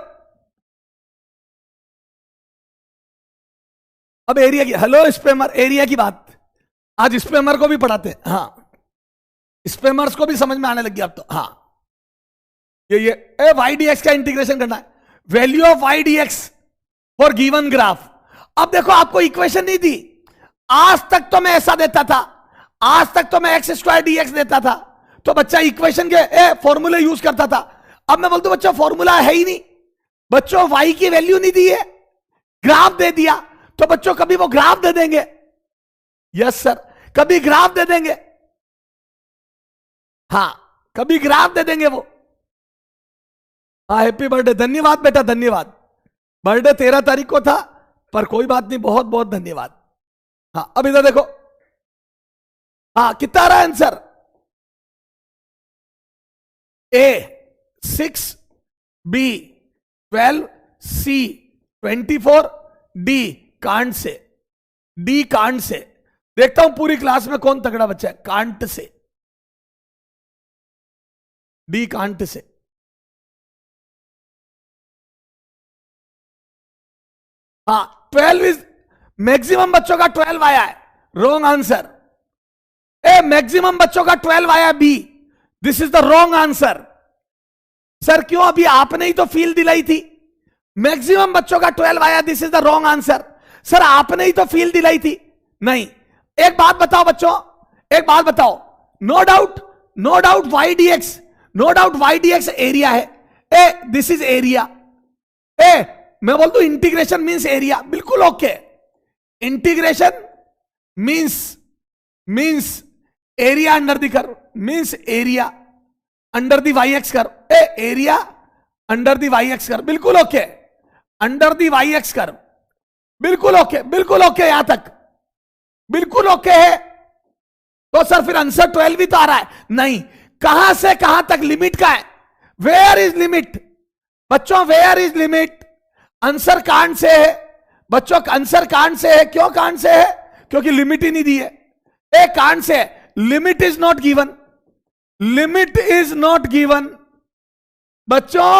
अब एरिया की, हेलो स्पैमर, एरिया की बात आज स्पैमर को भी पढ़ाते हैं, हाँ स्पैमर्स को भी समझ में आने लग गया अब तो, हाँ ये वाई डी एक्स का इंटीग्रेशन करना है, value of Y D X for given graph. अब देखो आपको इक्वेशन नहीं दी, आज तक तो मैं ऐसा देता था, आज तक तो मैं एक्स स्क्वायर डी एक्स देता था, तो बच्चा इक्वेशन के फॉर्मूले यूज करता था। अब मैं बोलता हूं बच्चों फॉर्मूला है ही नहीं, बच्चों वाई की वैल्यू नहीं दी है, ग्राफ दे दिया, तो बच्चों कभी वो ग्राफ दे देंगे, यस सर, कभी ग्राफ दे देंगे, हाँ कभी ग्राफ दे देंगे वो। हाँ हैप्पी बर्थडे, धन्यवाद बेटा धन्यवाद, बर्थडे 13 तारीख को था, पर कोई बात नहीं, बहुत बहुत धन्यवाद। हाँ अब इधर देखो, हाँ कितना आ रहा है answer? A 6, B 12, C 24, D can't say, D can't say. देखता हूं पूरी क्लास में कौन तगड़ा बच्चा है, कांट से, डी कांट से। हाँ 12 इज मैक्सिमम, बच्चों का 12 आया है, रॉन्ग आंसर। मैक्सिमम बच्चों का 12 आया B, this is the wrong answer. Sir क्यों? अभी आपने ही तो फील दिलाई थी, मैक्सिमम बच्चों का 12 आया, this is the wrong answer. Sir आपने ही तो फील दिलाई थी, नहीं। एक बात बताओ बच्चों, एक बात बताओ, no doubt y D x, no doubt y D x area है, दिस इज एरिया, मैं बोल दूं इंटीग्रेशन मीन्स एरिया, बिल्कुल okay, integration means area under the curve, means area under the y x curve, area under the y x curve, बिल्कुल okay, under the y x curve, बिल्कुल okay, यहां तक बिल्कुल okay है। तो sir फिर answer 12 भी तो आ रहा है, नहीं, कहां से कहां तक लिमिट का है? वेयर इज लिमिट बच्चों, where is limit? Answer can't say है बच्चों, आंसर कांट से है, क्यों कांट से है? क्योंकि लिमिट ही नहीं दी है, कांट से है, limit is not given, limit is not given. बच्चों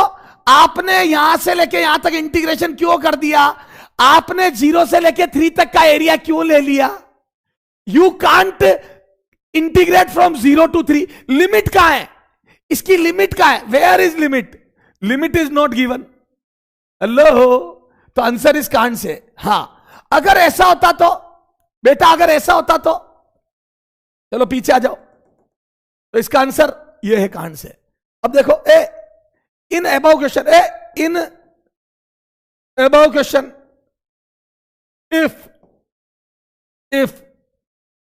आपने यहां से लेके यहां तक इंटीग्रेशन क्यों कर दिया? आपने 0 से लेके 3 तक का एरिया क्यों ले लिया? You can't integrate from 0 to 3, limit कहां है? इसकी लिमिट का है, where is limit, limit is not given. Hello, तो आंसर इज कांट से। हां, अगर ऐसा होता तो बेटा, अगर ऐसा होता तो चलो पीछे आ जाओ, तो इसका आंसर ये है कांट से। अब देखो, in above question, in above question if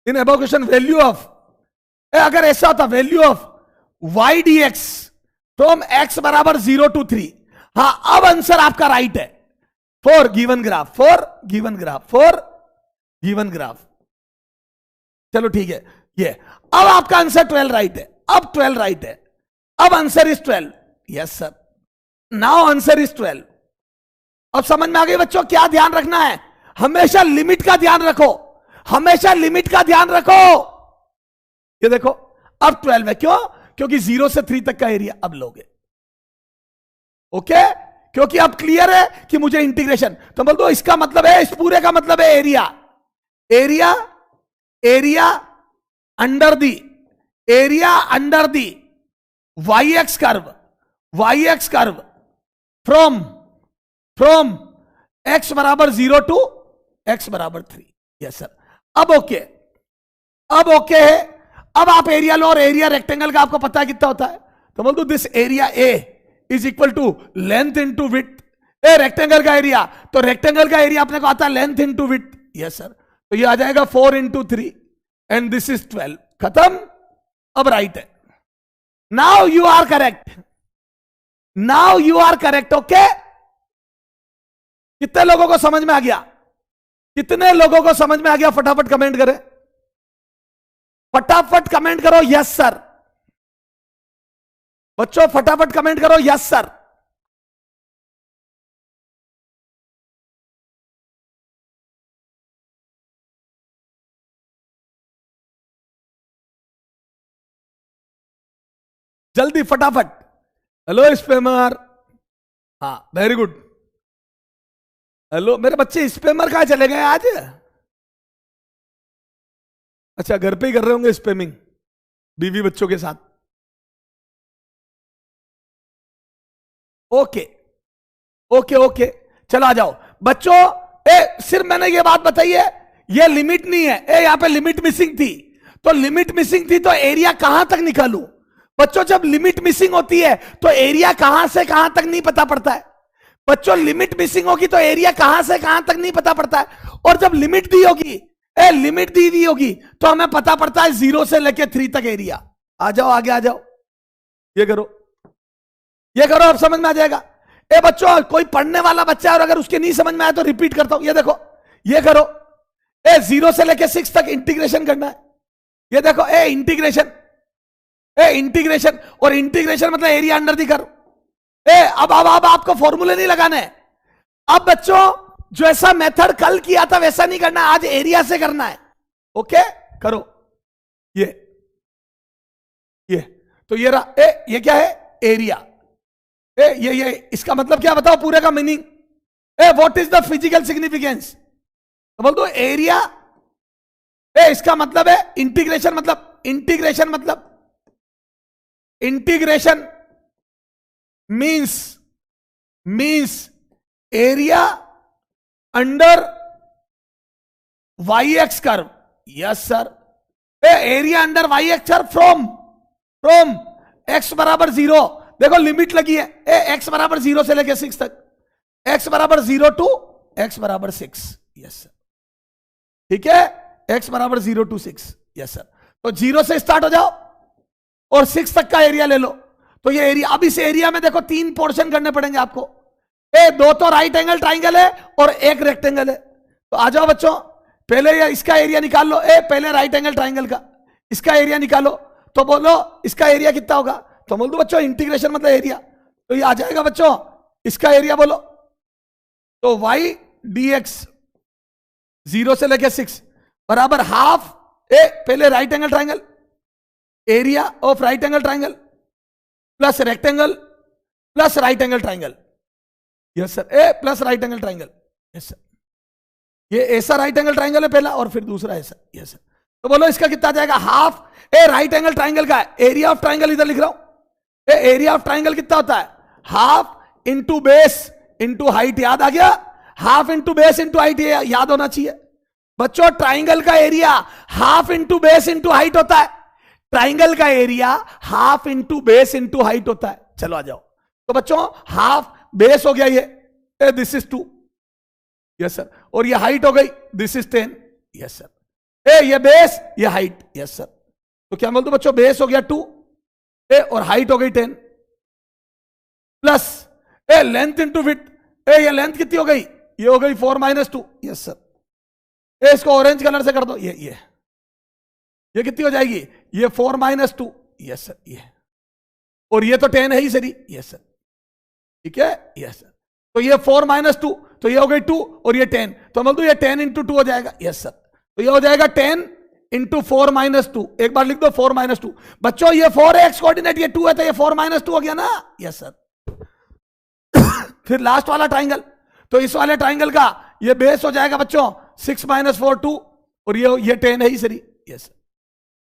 in above question value of, अगर ऐसा होता value of Y D X from x बराबर 0 to 3, हां अब आंसर आपका राइट है for given graph, for given graph, for given graph. चलो ठीक है, ये अब आपका आंसर 12 राइट है, अब 12 राइट है, अब answer is 12। Yes sir, now answer is 12। अब समझ में आ गई बच्चों, क्या ध्यान रखना है, हमेशा लिमिट का ध्यान रखो, हमेशा लिमिट का ध्यान रखो। ये देखो अब 12 है, क्यों? क्योंकि 0 से 3 तक का एरिया अब लोगे। ओके, क्योंकि अब क्लियर है कि मुझे इंटीग्रेशन, तो बोल दो इसका मतलब है, इस पूरे का मतलब है area, area, area under the, area under the y x curve, y x curve from x बराबर 0 to एक्स बराबर 3। यस सर, अब ओके, अब ओके है। अब आप एरिया लो, और एरिया रेक्टेंगल का आपको पता है कितना होता है, तो बोल दो this area a is equal to length into width. A rectangle का एरिया, तो रेक्टेंगल का एरिया अपने को आता है length into width. Yes sir, तो ये आ जाएगा 4 into 3 एंड दिस इज 12। खत्म, अब राइट है। Now you are correct, now you are correct. Okay, कितने लोगों को समझ में आ गया, कितने लोगों को समझ में आ गया? फटाफट कमेंट करें, फटाफट कमेंट करो यस सर। बच्चों फटाफट कमेंट करो यस सर। जल्दी फटाफट। हेलो स्पैमर, हाँ वेरी गुड। हेलो मेरे बच्चे, स्पैमर कहां चले गए आज? अच्छा, घर पे ही कर रहे होंगे स्पैमिंग बीवी बच्चों के साथ। ओके ओके ओके, चलो आ जाओ बच्चों। सिर्फ मैंने ये बात बताई है, ये लिमिट नहीं है। यहां पे लिमिट मिसिंग थी, तो लिमिट मिसिंग थी तो एरिया कहां तक निकालूं? बच्चों जब लिमिट मिसिंग होती है तो एरिया कहां से कहां तक नहीं पता पड़ता है। बच्चों लिमिट मिसिंग होगी तो एरिया कहां से कहां तक नहीं पता पड़ता है। और जब लिमिट दी होगी, लिमिट दी हुई होगी, तो हमें पता पड़ता है 0 से लेके 3 तक एरिया। आ जाओ आगे आ जाओ, ये करो, ये करो, अब समझ में आ जाएगा। बच्चों कोई पढ़ने वाला बच्चा है और अगर उसके नहीं समझ में आया तो रिपीट करता हूं। ये देखो, ये करो, 0 से लेके 6 तक इंटीग्रेशन करना है। ये देखो, इंटीग्रेशन, इंटीग्रेशन, और इंटीग्रेशन मतलब एरिया अंडर दी कर्व। अब आपको फॉर्मूले नहीं लगाने हैं। अब बच्चों जो ऐसा मेथड कल किया था वैसा नहीं करना, आज एरिया से करना है। ओके, करो ये तो ये रहा, ये क्या है? एरिया। ये इसका मतलब क्या बताओ, पूरे का meaning. What is the physical significance? तो बोल दो एरिया। इसका मतलब है इंटीग्रेशन, मतलब इंटीग्रेशन, मतलब integration means area under y x curve. Yes sir, area under y x curve from x बराबर 0। देखो लिमिट लगी है, एक्स बराबर 0 से लेके 6 तक, एक्स बराबर 0 to एक्स बराबर 6। यस सर, ठीक है, एक्स बराबर 0 to 6। यस सर, तो 0 से स्टार्ट हो जाओ और 6 तक का एरिया ले लो। तो ये एरिया, अब इस एरिया में देखो 3 पोर्शन करने पड़ेंगे आपको। 2 तो राइट एंगल ट्राइंगल है और 1 रेक्टेंगल है। तो आ जाओ बच्चों, पहले इसका एरिया निकाल लो। पहले राइट एंगल ट्राइंगल का इसका एरिया निकालो, तो बोलो इसका एरिया कितना होगा? तो बोल दो बच्चों इंटीग्रेशन मतलब एरिया, तो ये आ जाएगा बच्चों, इसका एरिया बोलो। तो y dx 0 से लेके 6 बराबर हाफ, पहले right angle triangle, area of right angle triangle plus rectangle plus right angle triangle. Yes sir, plus right angle triangle. Yes sir, ये ऐसा राइट एंगल ट्राइंगल है पहला और फिर दूसरा ऐसा। यस सर, तो बोलो इसका कितना आ जाएगा? हाफ। राइट एंगल ट्राइंगल का एरिया ऑफ ट्राइंगल इधर लिख रहा हूं, एरिया ऑफ ट्राइंगल कितना होता है? Half into base into height. याद आ गया? Half into base into height, ये याद होना चाहिए बच्चों। ट्राइंगल का area half into base into height होता है। ट्राइंगल का area half into base into height होता है। चलो आ जाओ। तो बच्चों हाफ बेस हो गया ये, दिस इज 2, यस सर। और ये हाइट हो गई, दिस इज 10, यस सर। ये बेस, ये हाइट, यस सर। तो क्या बोल दो बच्चों? बेस हो गया 2 और हाइट हो गई 10 प्लस लेंथ इंटू विड्थ। ये लेंथ कितनी हो गई? ये हो गई 4 - 2, यस सर। इसको ऑरेंज कलर से कर दो। ये कितनी हो जाएगी? ये 4 - 2, यस सर। ये और ये तो 10 है ही सरी, यस सर। ठीक है, यस सर। तो ये 4 - 2, तो ये हो गई 2 और ये 10, तो बोल दो ये 10 × 2 हो जाएगा, यस सर। तो ये हो जाएगा 10 × 4 - 2। एक बार लिख दो 4 - 2। बच्चों ये 4 है एक्स कोऑर्डिनेट, ये 2 है, तो ये 4 - 2 हो गया ना, यस सर। फिर लास्ट वाला ट्राइंगल, तो इस वाले ट्राइंगल का ये बेस हो जाएगा बच्चों 6 - 4 2 और ये 10 है ही सरी, यस सर,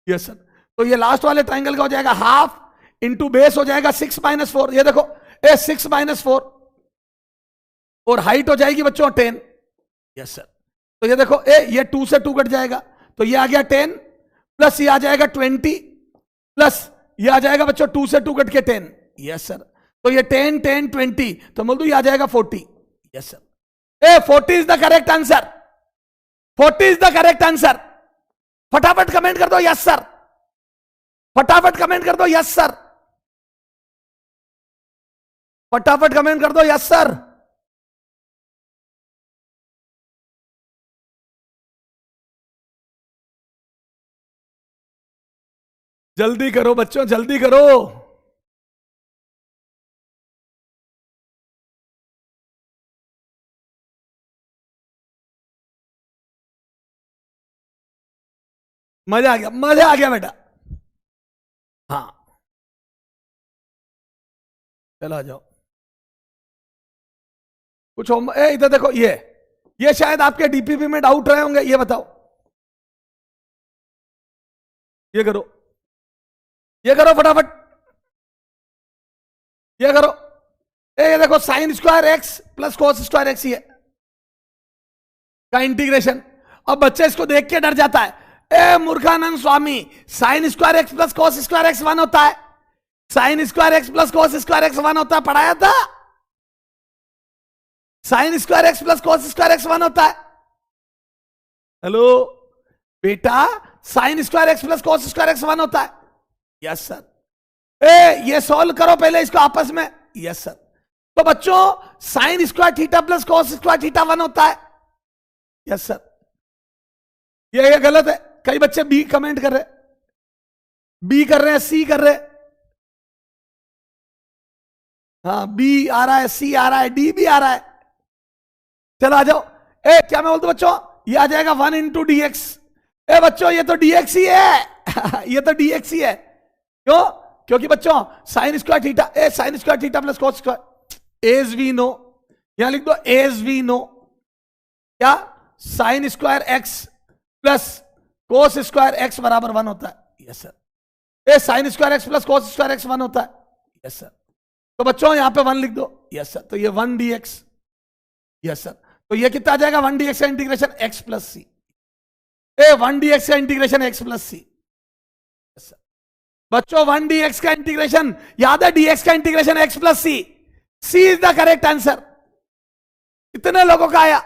यस सर। तो ये लास्ट वाले ट्राइंगल का हो जाएगा हाफ इंटू बेस हो जाएगा 6 - 4। ये देखो 6 - 4 और हाइट हो जाएगी बच्चों 10, यस सर। तो ये देखो ये 2 से 2 कट जाएगा, तो ये आ गया 10 प्लस ये आ जाएगा 20 प्लस ये आ जाएगा बच्चों 2 से 2 कट के 10, यस सर। तो ये 10 10 20, तो बोल दो ये आ जाएगा 40, yes sir. 40 is the correct answer, 40 is the correct answer. फटाफट कमेंट कर दो यस सर, फटाफट कमेंट कर दो यस सर, फटाफट कमेंट कर दो यस सर। जल्दी करो बच्चों, जल्दी करो। मजा आ गया, मजा आ गया बेटा। हाँ चलो आ जाओ। कुछ इधर देखो, ये शायद आपके डीपीपी में डाउट रहे होंगे, ये बताओ। ये करो, ये करो फटाफट, ये करो। ये देखो sign square x plus cos square x ये का इंटीग्रेशन। अब बच्चे इसको देख के डर जाता है, मूर्खानंद स्वामी, sine square x plus cos square x 1 होता है, sine square x plus cos square x 1 होता है, पढ़ाया था। Sine square x plus cos square x 1 होता है। हेलो बेटा, sine square x plus cos square x 1 होता है, यस सर। ये सॉल्व करो पहले इसको आपस में, यस सर। तो बच्चों sine square theta plus cos square theta 1 होता है, यस सर। ये गलत है, कई बच्चे बी कमेंट कर रहे, बी कर रहे हैं, सी कर रहे। हाँ बी आ रहा है, सी आ रहा है, डी भी आ रहा है। चलो आ जाओ। क्या मैं बोलता हूं बच्चों, ये आ जाएगा 1 × dx। बच्चों ये तो dx ही है ये तो dx ही है। क्यों? क्योंकि बच्चों sine square theta, sine square theta plus cos square, as we know, यहां लिख दो एज वी नो, क्या sine square x plus cos square x बराबर 1 होता है, yes sir. Sine square x plus cos square x 1 होता है, yes sir. तो बच्चों यहां पे 1 लिख दो, यस सर। तो ये 1 dx, यस सर। तो ये कितना आ जाएगा 1 dx का integration x plus c, 1 dx का integration x plus c, yes sir. बच्चों 1 dx का इंटीग्रेशन याद है, dx का integration x plus c, c is the correct answer. कितने लोगों का आया?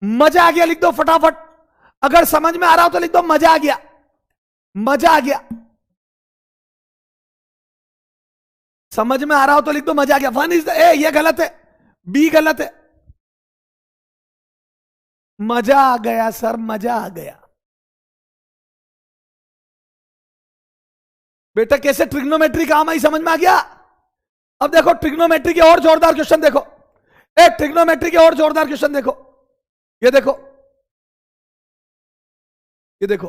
मजा आ गया, लिख दो फटाफट। अगर समझ में आ रहा हो तो लिख दो मजा आ गया, मजा आ गया। समझ में आ रहा हो तो लिख दो मजा आ गया। 1 इज द, ये गलत है, बी गलत है। मजा आ गया सर, मजा आ गया। बेटा कैसे ट्रिग्नोमेट्री काम आई, समझ में आ गया? अब देखो ट्रिग्नोमेट्री के और जोरदार क्वेश्चन देखो, ट्रिग्नोमेट्री के और जोरदार क्वेश्चन देखो। ये देखो, ये देखो,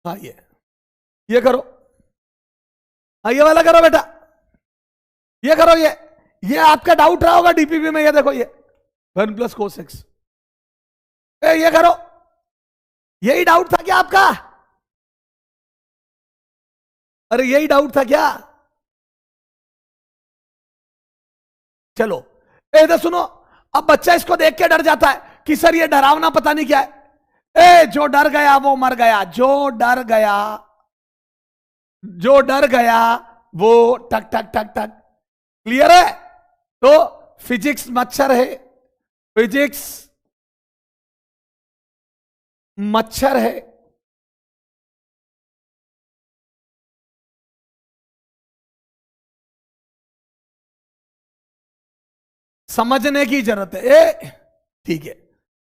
हाँ ये करो, हाँ ये वाला करो बेटा, ये करो। ये आपका डाउट रहा होगा डीपीपी में, ये देखो ये 1 प्लस कोस एक्स। ये करो, यही डाउट था क्या आपका? अरे यही डाउट था क्या? चलो इधर सुनो। अब बच्चा इसको देख के डर जाता है कि सर ये डरावना पता नहीं क्या है। जो डर गया वो मर गया, जो डर गया, जो डर गया वो टक टक टक टक। क्लियर है? तो फिजिक्स मच्छर है, फिजिक्स मच्छर है। समझने की जरूरत है। ठीक है,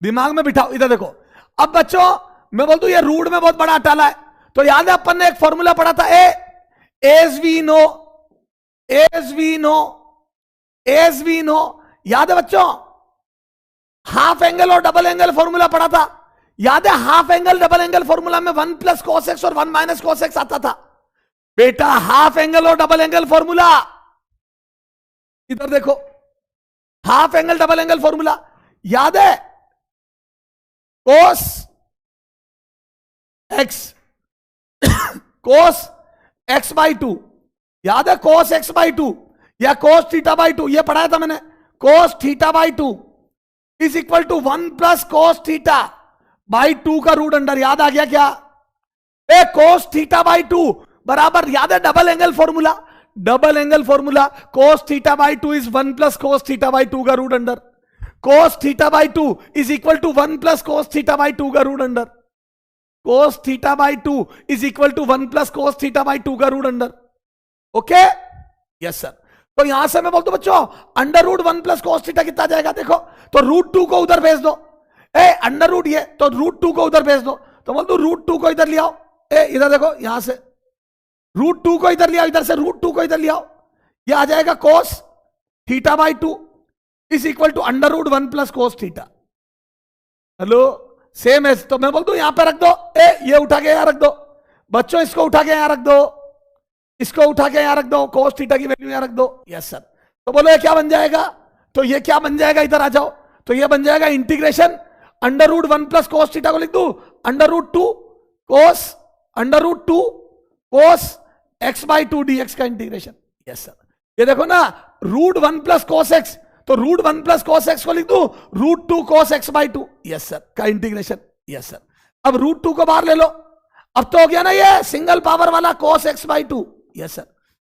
दिमाग में बिठाओ। इधर देखो, अब बच्चों मैं बोलता हूं ये रूट में बहुत बड़ा अटाला है। तो याद है अपन ने एक फॉर्मूला पढ़ा था, as we know, as we know, as we know. याद है बच्चों? हाफ एंगल और डबल एंगल फॉर्मूला पढ़ा था। याद है? Half angle double angle formula में 1 प्लस cos x और 1 माइनस cos x आता था। बेटा हाफ एंगल और डबल एंगल फॉर्मूला, इधर देखो, half angle double angle formula याद है? cos x, cos x by 2, याद है? cos x बाई 2 या cos थीटा बाई 2, ये पढ़ाया था मैंने। cos theta by 2 is equal to 1 plus cos theta by 2 का रूट अंडर। याद आ गया क्या? cos थीटा बाई 2 बराबर, याद है double angle formula, double angle formula, cos theta by 2 is 1 plus cos theta by 2 का root under. cos theta by 2 is equal to 1 plus cos theta by 2 का root under. cos theta by 2 is equal to 1 plus cos theta by 2 का root under. Okay, yes sir. तो यहां से मैं बोलता हूं बच्चों, under root 1 plus cos theta कितना जाएगा? देखो तो रूट 2 को उधर भेज दो। अंडर रूट ये, तो रूट 2 को उधर भेज दो। तो बोल दो रूट 2 को इधर ले आओ। इधर देखो, यहां से रूट 2 को इधर ले आओ, इधर से रूट 2 को इधर ले आओ। ये आ जाएगा cos theta by 2 is equal to under root 1 plus cos theta. Hello, same है। तो मैं बोल दूं यहां पे रख दो। ये उठा के यहां रख दो बच्चों, इसको उठा के यहां रख दो, इसको उठा के यहां रख दो, cos थीटा की वैल्यू यहां रख दो। Yes sir. तो बोलो ये क्या बन जाएगा? तो ये क्या बन जाएगा? इधर आ जाओ। तो ये बन जाएगा integration under root 1 plus cos theta को लिख दू under root 2 cos, under root 2 cos x by 2 dx का इंटीग्रेशन। Yes sir. ये देखो ना, रूट 1 प्लस cos x, तो रूट 1 प्लस cos x को लिख दू root 2 cos x by 2। Yes sir, का इंटीग्रेशन। Yes sir. अब रूट 2 को बाहर ले लो। अब तो हो गया ना ये सिंगल पावर वाला cos x by 2। Yes sir.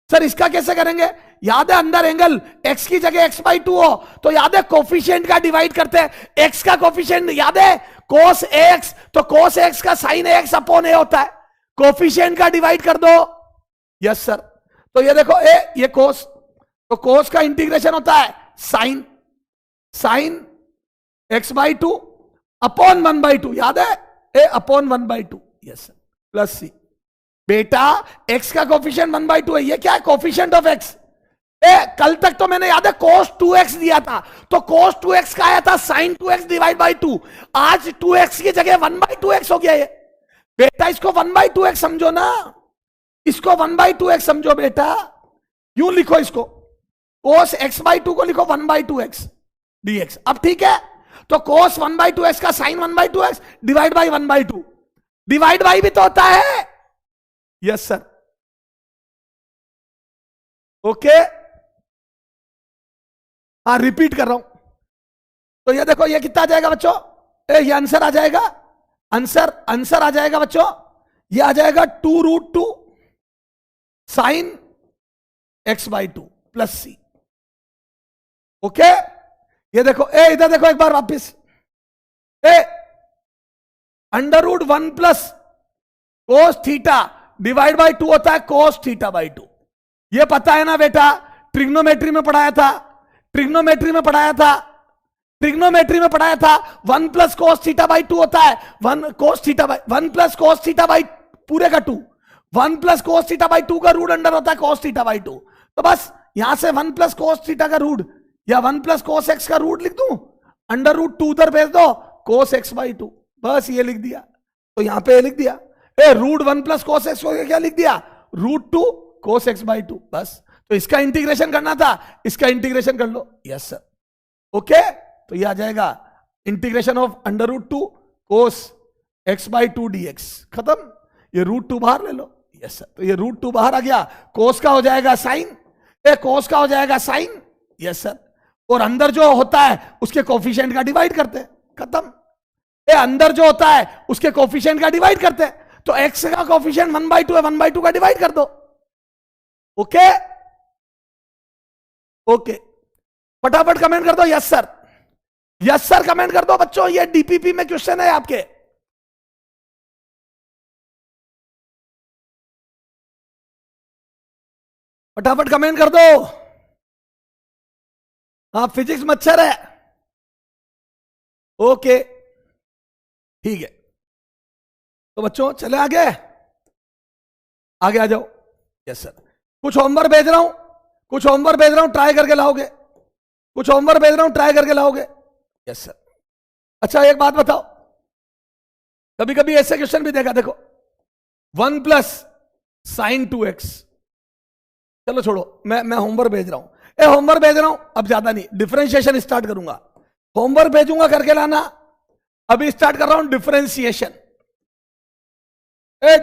Sir इसका कैसे करेंगे? याद है अंदर एंगल x की जगह x बाई 2 हो तो याद है कोफिशिएंट का डिवाइड करते हैं। x का कोफिशिएंट याद है cos ax, तो cos x का साइन x अपॉन a होता है। कोफिशिएंट का डिवाइड कर दो। Yes sir. तो ये देखो ये cos, तो cos का इंटीग्रेशन होता है sine, sine x by 2 upon 1 by 2। याद है? a upon 1 by 2। Yes sir. Plus c। बेटा x का कोफिशिएंट 1 बाई 2 है। ये क्या है? Coefficient of x। कल तक तो मैंने याद है cos 2x दिया था, तो cos 2x का आया था sin 2x डिवाइड बाई 2। आज 2x की जगह 1 बाई 2x हो गया ये। बेटा इसको 1 बाई 2x समझो ना, इसको 1 बाई 2x समझो बेटा। यूं लिखो इसको, cos x बाई 2 को लिखो 1 बाई 2x dx। अब ठीक है, तो cos 1 बाई 2x का sin 1 by 2x divide by 1 by 2। Divide by भी तो होता है। Yes sir. ओके, हाँ रिपीट कर रहा हूं। तो ये देखो, ये कितना आ जाएगा बच्चों? ये आंसर आ जाएगा, आंसर आ जाएगा बच्चों। ये आ जाएगा 2 root 2 sine x by 2 plus c. Okay, ये देखो, इधर देखो एक बार वापिस। Under root 1 plus cos theta divide by 2 होता है cos थीटा बाई 2। ये पता है ना बेटा? ट्रिग्नोमेट्री में पढ़ाया था, ट्रिग्नोमेट्री में पढ़ाया था, ट्रिग्नोमेट्री में पढ़ाया था। 1 प्लस cos थीटा बाई 2 होता है 1 cos theta by 1 plus cos theta by पूरे का 2, 1 प्लस cos थीटा बाई 2 का रूट अंडर होता है cos थीटा बाई 2। तो बस यहां से 1 प्लस cos थीटा का रूट या 1 प्लस cos x का रूट लिख दूं, अंडर रूट 2 उधर भेज दो, cos x बाई 2। बस ये लिख दिया। तो यहां पे लिख दिया रूट 1 प्लस cos x को क्या लिख दिया? Root 2 cos x by 2। बस, तो इसका इंटीग्रेशन करना था, इसका इंटीग्रेशन कर लो। Yes sir. ओके, तो ये आ जाएगा integration of under root 2 cos x by two d x, खत्म। ये √2 बाहर ले लो। यस सर, तो ये √2 बाहर आ गया, कोस का हो जाएगा साइन, ए कोस का हो जाएगा साइन। यस सर, और अंदर जो होता है उसके कोफिशिएंट का डिवाइड करते हैं, खत्म। ए अंदर जो होता है उसके कोफिशिएंट का डिवाइड करते हैं, तो एक्स का कोफिशिएंट 1/2 है, 1/2 का डिवाइड कर दो। ओके ओके, फटाफट कमेंट कर दो yes sir, yes sir comment कर दो बच्चों। ये डीपीपी में क्वेश्चन है आपके। फटाफट कमेंट कर दो। हाँ, फिजिक्स मच्छर है। ओके ठीक है, तो बच्चों चले आगे, आगे आ जाओ। यस सर, कुछ होमवर्क भेज रहा हूं, कुछ होमवर्क भेज रहा हूं, ट्राई करके लाओगे, कुछ होमवर्क भेज रहा हूं, ट्राई करके लाओगे। Yes sir. अच्छा एक बात बताओ, कभी कभी ऐसे क्वेश्चन भी देखा, देखो 1 + sin 2x, चलो छोड़ो, मैं होमवर्क भेज रहा हूं, होमवर्क भेज रहा हूं, अब ज्यादा नहीं, डिफरेंशिएशन स्टार्ट करूंगा, होमवर्क भेजूंगा करके लाना। अभी स्टार्ट कर रहा हूं डिफरेंशिएशन,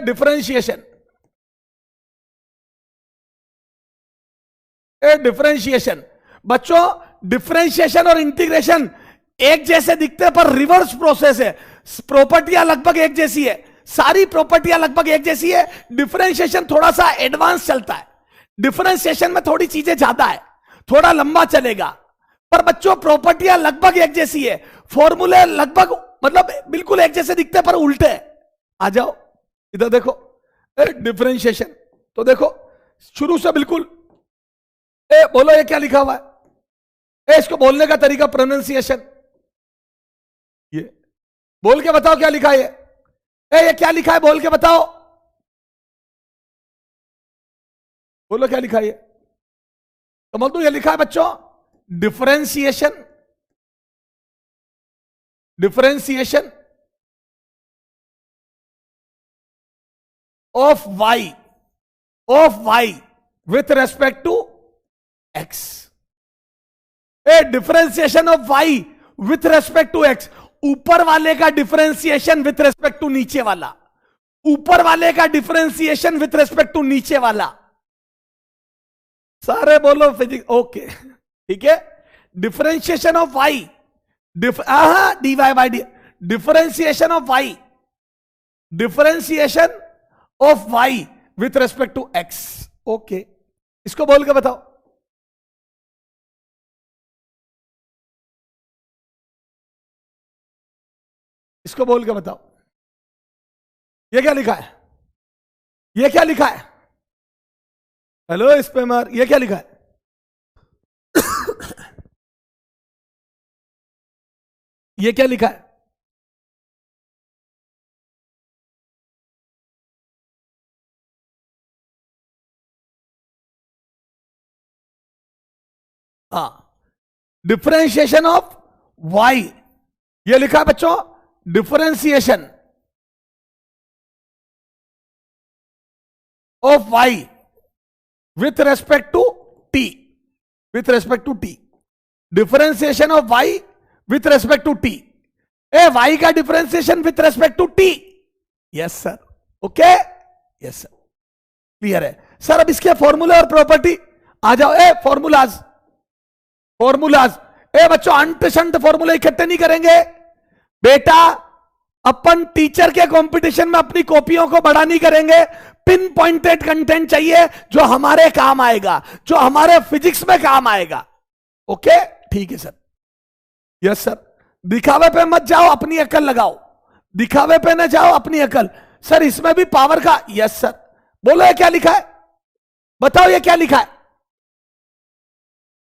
डिफरेंशिएशन, डिफरेंशिएशन। बच्चों डिफरेंशिएशन और इंटीग्रेशन एक जैसे दिखते हैं पर रिवर्स प्रोसेस है। प्रॉपर्टियां लगभग एक जैसी है, सारी प्रॉपर्टियां लगभग एक जैसी है, डिफरेंशिएशन थोड़ा सा एडवांस चलता है, डिफरेंशिएशन में थोड़ी चीजें ज्यादा है, थोड़ा लंबा चलेगा, पर बच्चों प्रॉपर्टियां लगभग एक जैसी है, फॉर्मूले लगभग मतलब बिल्कुल एक जैसे दिखते हैं पर उल्टे है। आ जाओ इधर देखो, डिफरेंशिएशन, तो देखो शुरू से बिल्कुल, बोलो ये क्या लिखा हुआ है, इसको बोलने का तरीका, प्रोनाउंसिएशन, ये बोल के बताओ क्या लिखा है ये क्या लिखा है, बोल के बताओ, बोलो क्या लिखा है ये, समझ दो। ये लिखा है बच्चों differentiation, differentiation of y with respect to x, differentiation of y with respect to x, ऊपर वाले का डिफरेंशिएशन विथ रेस्पेक्ट टू नीचे वाला, ऊपर वाले का डिफरेंशिएशन विथ रेस्पेक्ट टू नीचे वाला, सारे बोलो फिजिक्स। ओके ठीक है, differentiation of y, dy by d, differentiation of y, differentiation of y with respect to x। Okay, इसको बोल के बताओ, इसको बोल के बताओ, ये क्या लिखा है, ये क्या लिखा है, हेलो स्पैमर, ये क्या लिखा है ये क्या लिखा है, हाँ, डिफरेंशिएशन ऑफ y, ये लिखा है बच्चों differentiation of y with respect to t, with respect to t, differentiation of y with respect to t, y का differentiation with respect to t। Yes sir, okay, yes sir, clear है sir. अब इसके फॉर्मूले और property आ जाओ, formulas, formulas, बच्चों अंट shunt फॉर्मूले इकट्ठे नहीं करेंगे बेटा, अपन टीचर के कंपटीशन में अपनी कॉपियों को बड़ा नहीं करेंगे, पिन पॉइंटेड कंटेंट चाहिए जो हमारे काम आएगा, जो हमारे फिजिक्स में काम आएगा। ओके ठीक है सर, यस सर। दिखावे पे मत जाओ, अपनी अकल लगाओ, दिखावे पे ना जाओ, अपनी अकल। सर इसमें भी पावर का, यस सर। बोलो ये क्या लिखा है, बताओ ये क्या लिखा है,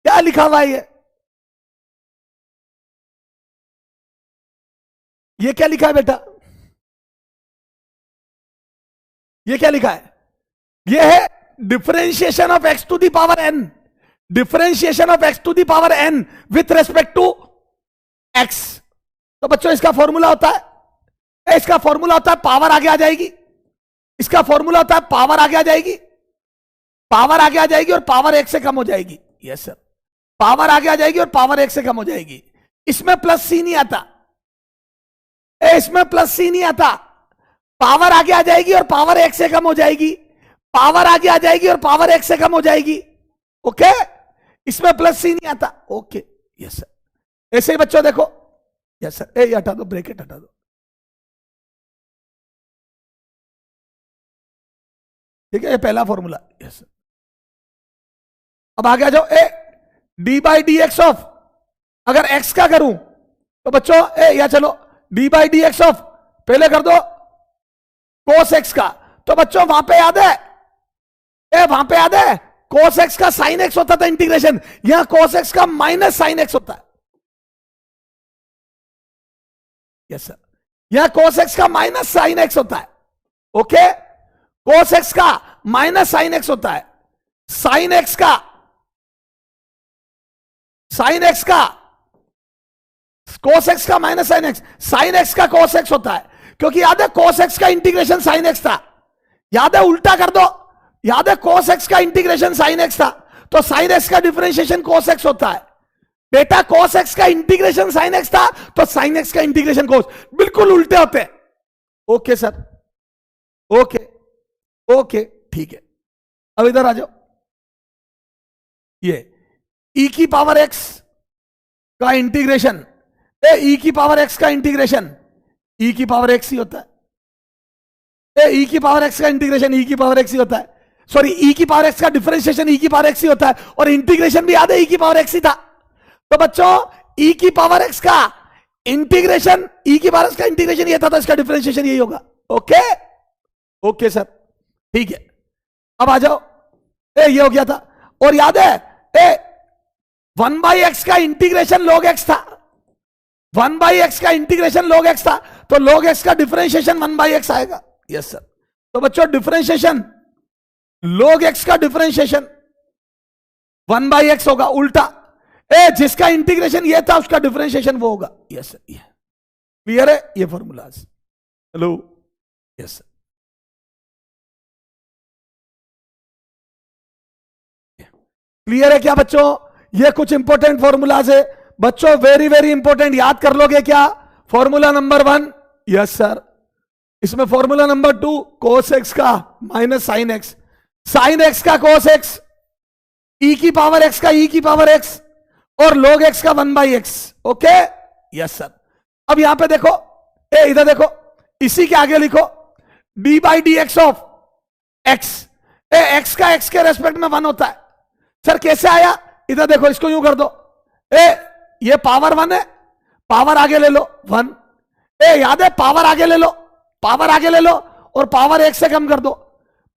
क्या लिखा हुआ है ये क्या लिखा है बेटा, ये क्या लिखा है, ये है differentiation of x to the power n, differentiation of x to the power n with respect to x। तो बच्चों इसका फॉर्मूला होता है, इसका फॉर्मूला होता है पावर आगे आ जाएगी, इसका फॉर्मूला होता है पावर आगे आ जाएगी, पावर आगे आ जाएगी और पावर 1 से कम हो जाएगी। यस सर, पावर आगे आ जाएगी और पावर 1 से कम हो जाएगी। इसमें प्लस सी नहीं आता, इसमें प्लस सी नहीं आता, पावर आगे आ जाएगी और पावर एक से कम हो जाएगी, पावर आगे आ जाएगी और पावर एक से कम हो जाएगी। ओके, इसमें प्लस सी नहीं आता। ओके यस सर, ऐसे ही बच्चों देखो। यस सर, ये हटा दो, ब्रैकेट हटा दो। ठीक है, ये पहला फॉर्मूला। यस सर, अब आगे आ जाओ। A D by d x of, अगर एक्स का करूं तो बच्चों या चलो D by d x of पहले कर दो कोस एक्स का, तो बच्चों वहां पे याद है, वहां पे याद है कोस एक्स का साइन एक्स होता था इंटीग्रेशन, यहां कोस एक्स का माइनस साइन एक्स होता है। यस सर, यहां कोस एक्स का माइनस साइन एक्स होता है। ओके, कोस एक्स का माइनस साइन एक्स होता है, साइन एक्स का कोस एक्स का minus sine x, sine x का कोस एक्स होता है, क्योंकि याद है कोस एक्स का इंटीग्रेशन साइन एक्स था। याद है, उल्टा कर दो, याद है कोस एक्स का इंटीग्रेशन साइन एक्स था, तो साइन एक्स का डिफरेंशिएशन कोस एक्स होता है। बेटा कोस एक्स का इंटीग्रेशन साइन एक्स था, तो साइन एक्स का इंटीग्रेशन कोस, बिल्कुल उल्टे होते हैं। ओके सर, ओके ओके ठीक है। अब इधर आ जाओ, ये e की पावर x का इंटीग्रेशन, e की पावर x का इंटीग्रेशन e की पावर x ही होता है। e की पावर x का इंटीग्रेशन e की पावर x ही होता है। सॉरी, e की पावर x का डिफरेंशिएशन e की पावर x ही होता है, और इंटीग्रेशन भी याद है e की पावर x ही था। तो बच्चों e की पावर x का इंटीग्रेशन, e की पावर x का इंटीग्रेशन ये था, तो इसका डिफरेंशिएशन यही होगा। ओके ओके सर, ठीक है। अब आ जाओ, ये हो गया था। और याद है 1 बाई एक्स का इंटीग्रेशन log x था, 1 बाई एक्स का इंटीग्रेशन log x था, तो log x का डिफरेंशिएशन 1 बाई एक्स आएगा। यस सर, तो बच्चों डिफरेंशिएशन log x का डिफरेंशिएशन 1 बाई एक्स होगा, उल्टा जिसका इंटीग्रेशन ये था उसका डिफरेंशिएशन वो होगा। यस सर, क्लियर है ये formulas? Hello, yes sir, clear है क्या बच्चों? ये कुछ इंपॉर्टेंट फॉर्मूलाज है बच्चों, वेरी वेरी इंपॉर्टेंट। याद कर लोगे क्या? फॉर्मूला नंबर 1, यस सर, इसमें फॉर्मूला नंबर 2 कोस एक्स का minus sine x, sine x का कोस एक्स, ई की पावर एक्स का ई की पावर एक्स, और log x का 1 by x. Okay yes sir. अब यहां पे देखो, इधर देखो, इसी के आगे लिखो d by d x of x, x का एक्स के रेस्पेक्ट में 1 होता है। सर कैसे आया? इधर देखो, इसको यूं कर दो, ये पावर 1 है, पावर आगे ले लो 1, याद है पावर आगे ले लो, पावर आगे ले लो, और पावर 1 से कम कर दो।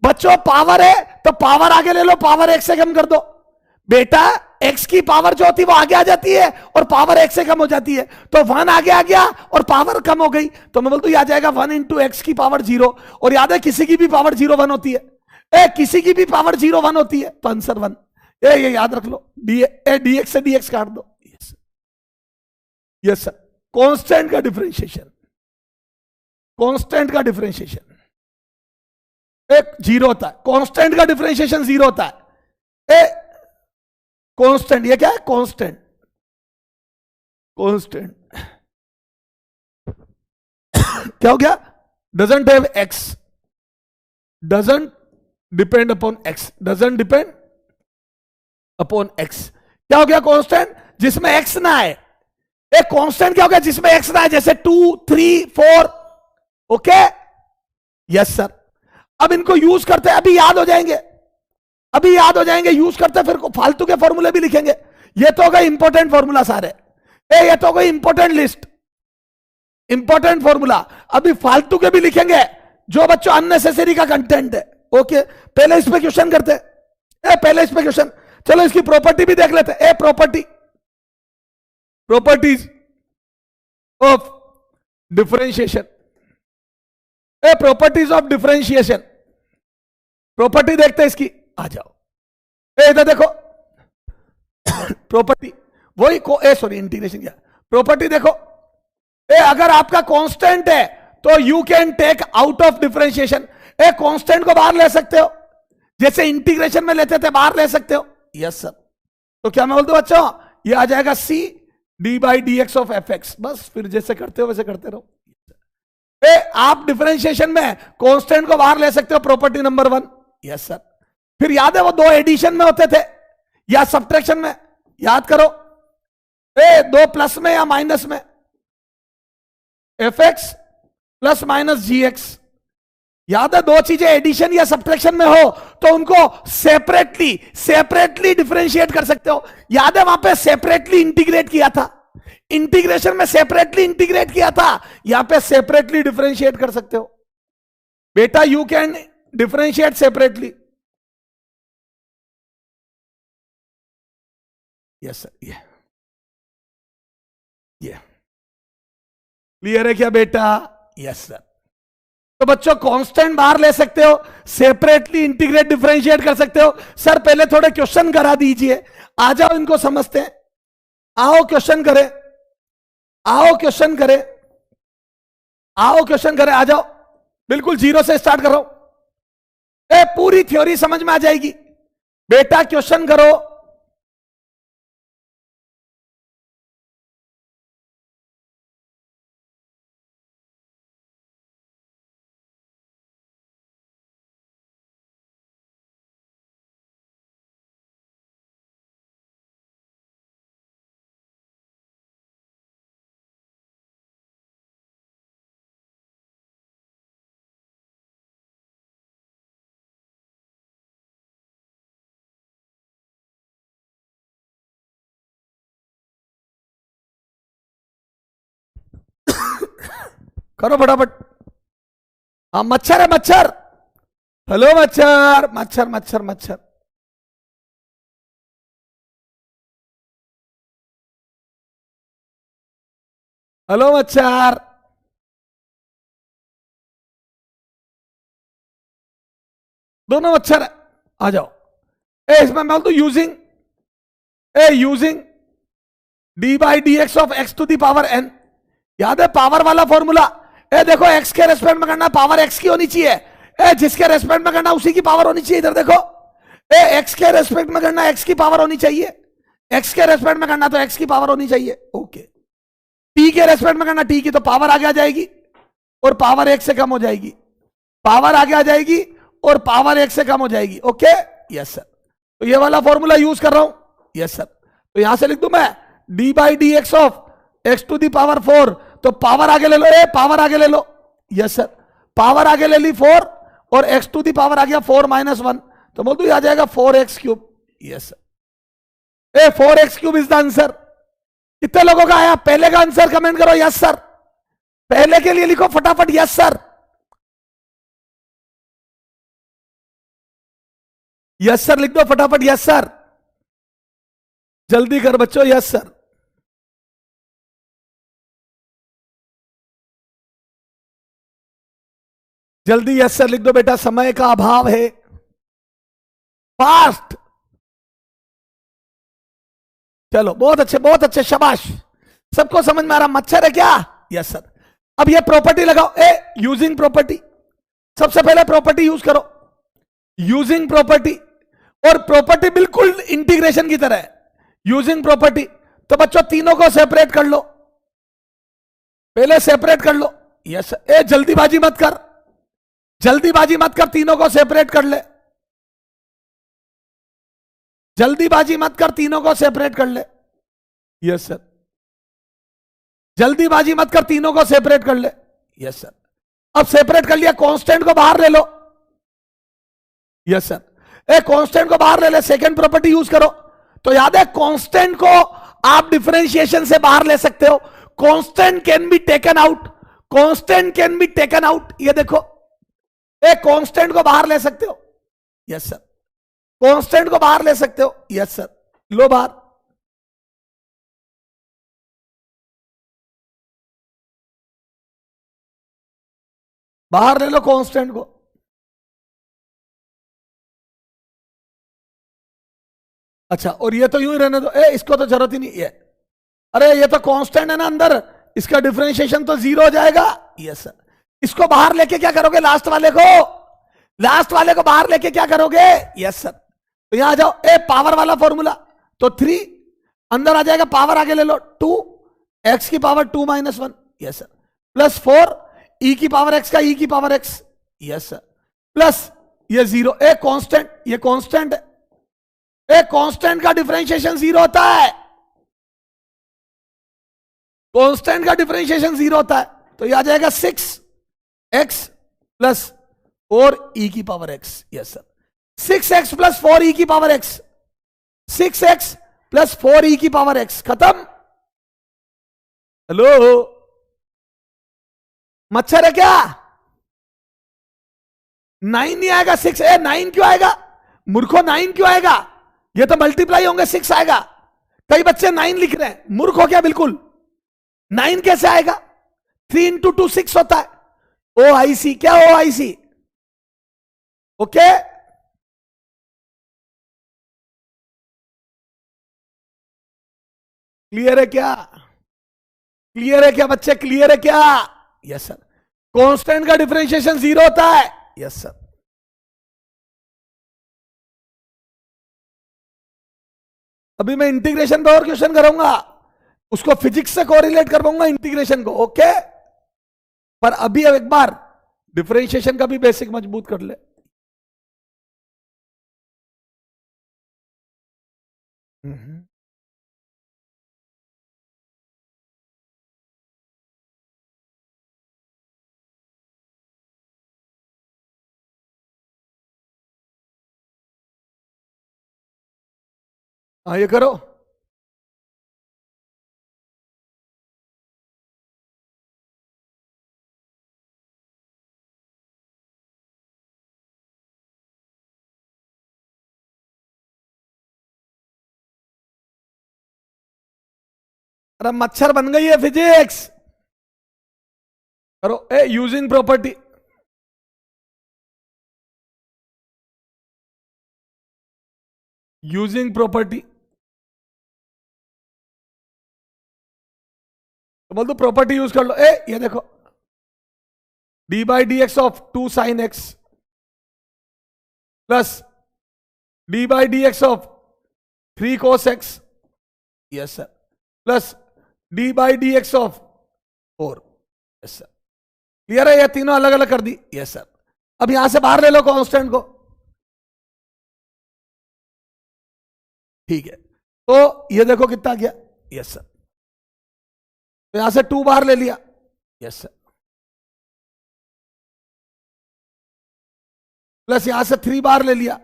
बच्चों पावर है तो पावर आगे ले लो, पावर 1 से कम कर दो। बेटा x की पावर जो होती है वो आगे आ जाती है और पावर 1 से कम हो जाती है, तो 1 आगे आ गया और पावर कम हो गई, तो मैं बोलता हूं आ जाएगा 1 इंटू एक्स की पावर 0। और याद है किसी की भी पावर 0 1 होती है, किसी की भी पावर 0 1 होती है, तो आंसर 1। ये याद रख लो, डी एक्स से डी एक्स काट दो। यस सर, कांस्टेंट का डिफरेंशिएशन, कांस्टेंट का डिफरेंशिएशन एक 0 होता है, कांस्टेंट का डिफरेंशिएशन 0 होता है। कांस्टेंट, ये क्या है? कांस्टेंट, कांस्टेंट क्या हो गया? Doesn't have x, doesn't depend upon x, doesn't depend upon x. क्या हो गया? कांस्टेंट जिसमें एक्स ना आए। एक कांस्टेंट क्या हो गया? जिसमें एक्स ना आए, जैसे 2 3 4। Okay yes sir. अब इनको यूज करते हैं, अभी याद हो जाएंगे, अभी याद हो जाएंगे, यूज करते फिर फालतू के फॉर्मूले भी लिखेंगे। ये तो हो गए इंपॉर्टेंट फॉर्मूला सारे, ये तो हो गई इंपॉर्टेंट लिस्ट, इंपॉर्टेंट फॉर्मूला। अभी फालतू के भी लिखेंगे जो बच्चों अननेसेसरी का कंटेंट है। ओके, पहले इस पे क्वेश्चन करते हैं, पहले इस पे क्वेश्चन। चलो इसकी प्रॉपर्टी भी देख लेते हैं। Property, properties of differentiation, properties of differentiation, property देखते हैं इसकी। आ जाओ, इधर देखो प्रॉपर्टी, वही सॉरी इंटीग्रेशन क्या, प्रॉपर्टी देखो, अगर आपका कांस्टेंट है तो you can take out of differentiation. Constant को बाहर ले सकते हो, जैसे इंटीग्रेशन में लेते थे बाहर ले सकते हो। यस सर, तो क्या मैं बोलता हूं बच्चों, ये आ जाएगा c d by d x of f x. बस फिर जैसे करते हो वैसे करते रहो। आप डिफरेंशिएशन में कांस्टेंट को बाहर ले सकते हो, प्रॉपर्टी नंबर 1। Yes sir. फिर याद है वो दो एडिशन में होते थे या सब्ट्रैक्शन में, याद करो। दो प्लस में या माइनस में, एफ एक्स प्लस माइनस जी एक्स। याद है दो चीजें एडिशन या सब्ट्रैक्शन में हो तो उनको सेपरेटली डिफरेंशिएट कर सकते हो। याद है वहां पे सेपरेटली इंटीग्रेट किया था, इंटीग्रेशन में सेपरेटली इंटीग्रेट किया था, यहां पे सेपरेटली डिफरेंशिएट कर सकते हो बेटा। You can differentiate separately. Yes sir. ये क्लियर है क्या बेटा? Yes sir. तो बच्चों कांस्टेंट बाहर ले सकते हो, सेपरेटली इंटीग्रेट डिफरेंशिएट कर सकते हो। सर पहले थोड़े क्वेश्चन करा दीजिए, आ जाओ इनको समझते हैं। आओ क्वेश्चन करें, आओ क्वेश्चन करें, आओ क्वेश्चन करें, आ जाओ। बिल्कुल जीरो से स्टार्ट करो, पूरी थ्योरी समझ में आ जाएगी बेटा। क्वेश्चन करो। करो फटाफट। हाँ मच्छर है, मच्छर। हेलो मच्छर, मच्छर मच्छर मच्छर। हेलो मच्छर। दोनों मच्छर है, आ जाओ। इसमें मैं तो using d by d x of x to the power n. याद है पावर वाला फॉर्मूला? देखो एक्स के रेस्पेक्ट में करना, पावर एक्स की होनी चाहिए। जिसके रेस्पेक्ट में करना उसी की पावर होनी चाहिए। इधर देखो, एक्स के रेस्पेक्ट में करना एक्स की पावर होनी चाहिए, एक्स के रेस्पेक्ट में करना तो एक्स की पावर होनी चाहिए। ओके। टी के रेस्पेक्ट में करना टी की तो पावर आगे आ जाएगी और पावर एक से कम हो जाएगी, पावर आगे आ जाएगी और पावर एक से कम हो जाएगी। Okay yes sir. तो ये वाला फॉर्मूला यूज कर रहा हूं। Yes sir. तो यहां से लिख दूं मैं d by d x of x to the power 4। तो पावर आगे ले लो, पावर आगे ले लो। Yes sir. पावर आगे ले ली 4 और एक्स टू दी पावर आ गया 4 माइनस 1, तो बोल दो आ जाएगा 4x cube. Yes sir. 4x cube is the answer. कितने लोगों का आया? पहले का आंसर कमेंट करो यस सर। पहले के लिए लिखो फटाफट यस सर। यस सर लिख दो फटाफट, यस सर। जल्दी कर बच्चों, यस सर। जल्दी यस सर लिख दो बेटा, समय का अभाव है। फास्ट। चलो बहुत अच्छे शाबाश। सबको समझ में आ रहा? मच्छर है क्या? Yes sir. अब ये प्रॉपर्टी लगाओ, यूजिंग प्रॉपर्टी। सबसे पहले प्रॉपर्टी यूज करो, यूजिंग प्रॉपर्टी। और प्रॉपर्टी बिल्कुल इंटीग्रेशन की तरह है, यूजिंग प्रॉपर्टी। तो बच्चों तीनों को सेपरेट कर लो, पहले सेपरेट कर लो। Yes sir. जल्दीबाजी मत कर, जल्दीबाजी मत कर, तीनों को सेपरेट कर ले। जल्दीबाजी मत कर, तीनों को सेपरेट कर ले। Yes sir. जल्दीबाजी मत कर, तीनों को सेपरेट कर ले। Yes sir. अब सेपरेट कर लिया, कांस्टेंट को बाहर ले लो। Yes sir. कांस्टेंट को बाहर ले ले, सेकंड प्रॉपर्टी यूज करो। तो याद है कांस्टेंट को आप डिफरेंशिएशन से बाहर ले सकते हो। Constant can be taken out, constant can be taken out. ये देखो, कांस्टेंट को बाहर ले सकते हो। Yes sir. कांस्टेंट को बाहर ले सकते हो। Yes sir. लो बाहर। बाहर ले लो कांस्टेंट को। अच्छा, और ये तो यूं ही रहने दो, इसको तो जरूरत ही नहीं है। अरे ये तो कांस्टेंट है ना अंदर, इसका डिफरेंशिएशन तो 0 हो जाएगा। Yes sir. इसको बाहर लेके क्या करोगे? लास्ट वाले को, लास्ट वाले को बाहर लेके क्या करोगे? Yes sir. तो यहां आ जाओ, पावर वाला फॉर्मूला। तो 3 अंदर आ जाएगा, पावर आगे ले लो 2, एक्स की power 2 minus 1। Yes sir. Plus 4 ई की पावर एक्स का ई की power x, yes sir, plus ये जीरो, ए कांस्टेंट, ये कांस्टेंट है, ए कांस्टेंट का डिफरेंशिएशन जीरो होता है, कांस्टेंट का डिफरेंशिएशन जीरो होता है, तो ये आ जाएगा 6x प्लस 4e की power x, yes sir, 6x plus 4e की power x, 6x plus 4e की पावर x, खत्म। हेलो, मच्छर है क्या? 9 नहीं आएगा, 6 है, 9 क्यों आएगा मूर्खो, 9 क्यों आएगा? ये तो मल्टीप्लाई होंगे, 6 आएगा। कई बच्चे 9 लिख रहे हैं, मूर्ख हो क्या बिल्कुल? 9 कैसे आएगा? 3 इंटू 2 6 होता है। ओ आई सी, क्या ओ आई सी? ओके, क्लियर है क्या? क्लियर है क्या बच्चे, क्लियर है क्या? Yes sir. कांस्टेंट का डिफरेंशिएशन जीरो होता है, यस सर। अभी मैं इंटीग्रेशन पे और क्वेश्चन करूंगा, उसको फिजिक्स से कोरिलेट कर पाऊंगा इंटीग्रेशन को, ओके। पर अभी अब एक बार डिफरेंशिएशन का भी बेसिक मजबूत कर ले। हाँ, ये करो। अरे मच्छर बन गई है फिजिक्स, करो। ए यूजिंग प्रॉपर्टी, यूजिंग प्रॉपर्टी, तो बोल दो प्रॉपर्टी यूज कर लो। ए ये देखो, D by d x of 2 sine x plus D by d x of 3 cos x, yes sir, plus D by d x of 4, yes sir. Clear है? ये तीनों अलग अलग कर दी, यस सर। अब यहां से बाहर ले लो कांस्टेंट को, ठीक है। तो ये देखो कितना गया, यस सर। तो यहां से 2 बाहर ले लिया, यस सर, प्लस यहां से 3 बाहर ले लिया।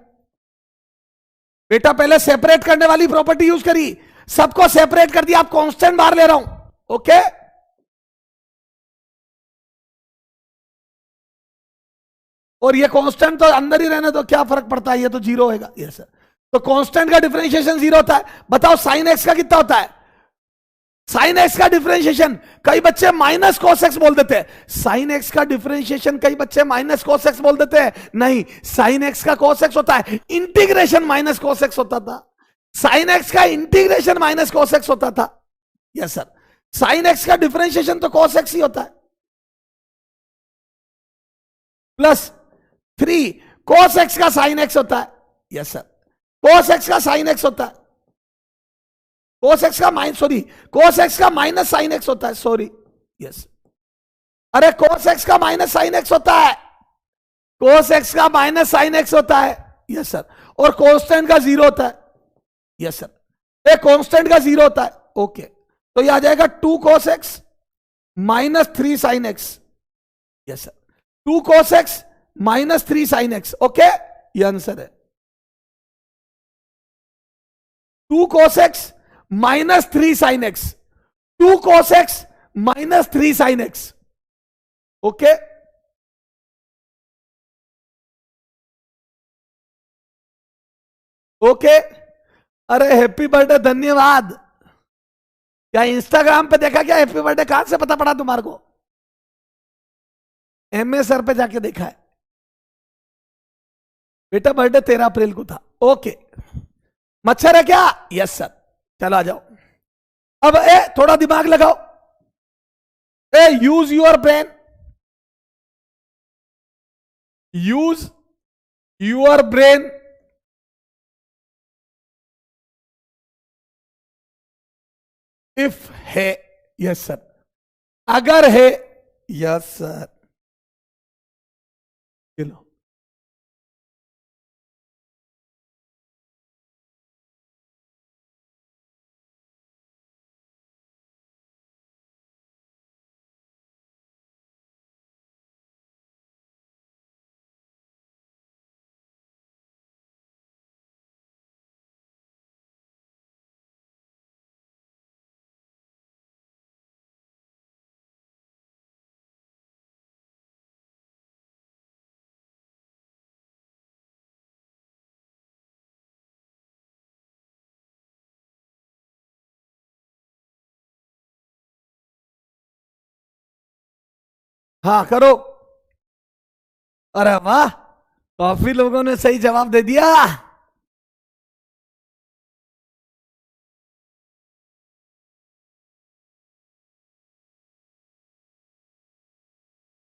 बेटा पहले सेपरेट करने वाली प्रॉपर्टी यूज करी, सबको सेपरेट कर दिया, आप कांस्टेंट बाहर ले रहा हूं, ओके। और ये कांस्टेंट तो अंदर ही रहने तो क्या फर्क पड़ता है, ये तो जीरो होगा, यस सर। तो कांस्टेंट का डिफरेंशिएशन जीरो होता है। बताओ साइन एक्स का कितना होता है? साइन एक्स का डिफरेंशिएशन, कई बच्चे माइनस कोस एक्स बोल देते हैं। साइन एक्स का डिफरेंशिएशन कई बच्चे माइनस कोस एक्स बोल देते हैं, नहीं, साइन एक्स का कोस एक्स होता है, इंटीग्रेशन माइनस कोस एक्स होता था। साइन एक्स का इंटीग्रेशन माइनस कोस एक्स होता था, यस सर। साइन एक्स का डिफरेंशिएशन तो कोस एक्स ही होता है, प्लस 3 कोस एक्स का साइन एक्स होता है, यस सर। कोस एक्स का साइन एक्स होता है, कोस एक्स का माइनस, सॉरी, कोस एक्स का माइनस साइन एक्स होता है, सॉरी, यस। अरे कोस एक्स का माइनस साइन एक्स होता है, कोस एक्स का माइनस साइन एक्स होता है, यस सर। और कांस्टेंट का जीरो होता है, यस सर। एक कांस्टेंट का जीरो होता है, ओके। तो ये आ जाएगा 2 cos x minus 3 sine x, yes sir. 2 cos x minus 3 sine x, okay, ये आंसर है। 2 cos x minus 3 sine x, 2 cos x minus 3 sine x, okay. Okay, अरे हैप्पी बर्थडे, धन्यवाद। क्या इंस्टाग्राम पे देखा क्या हैप्पी बर्थडे? कहां से पता पड़ा तुम्हारे को? एमए सर पे जाके देखा है बेटा, बर्थडे 13 अप्रैल को था, ओके। मच्छर है क्या? Yes sir. चलो आ जाओ। अब ए थोड़ा दिमाग लगाओ, uh use your brain, use your brain. If है, यस सर, अगर है, यस सर, ये लो। हाँ करो। अरे वाह, काफी लोगों ने सही जवाब दे दिया।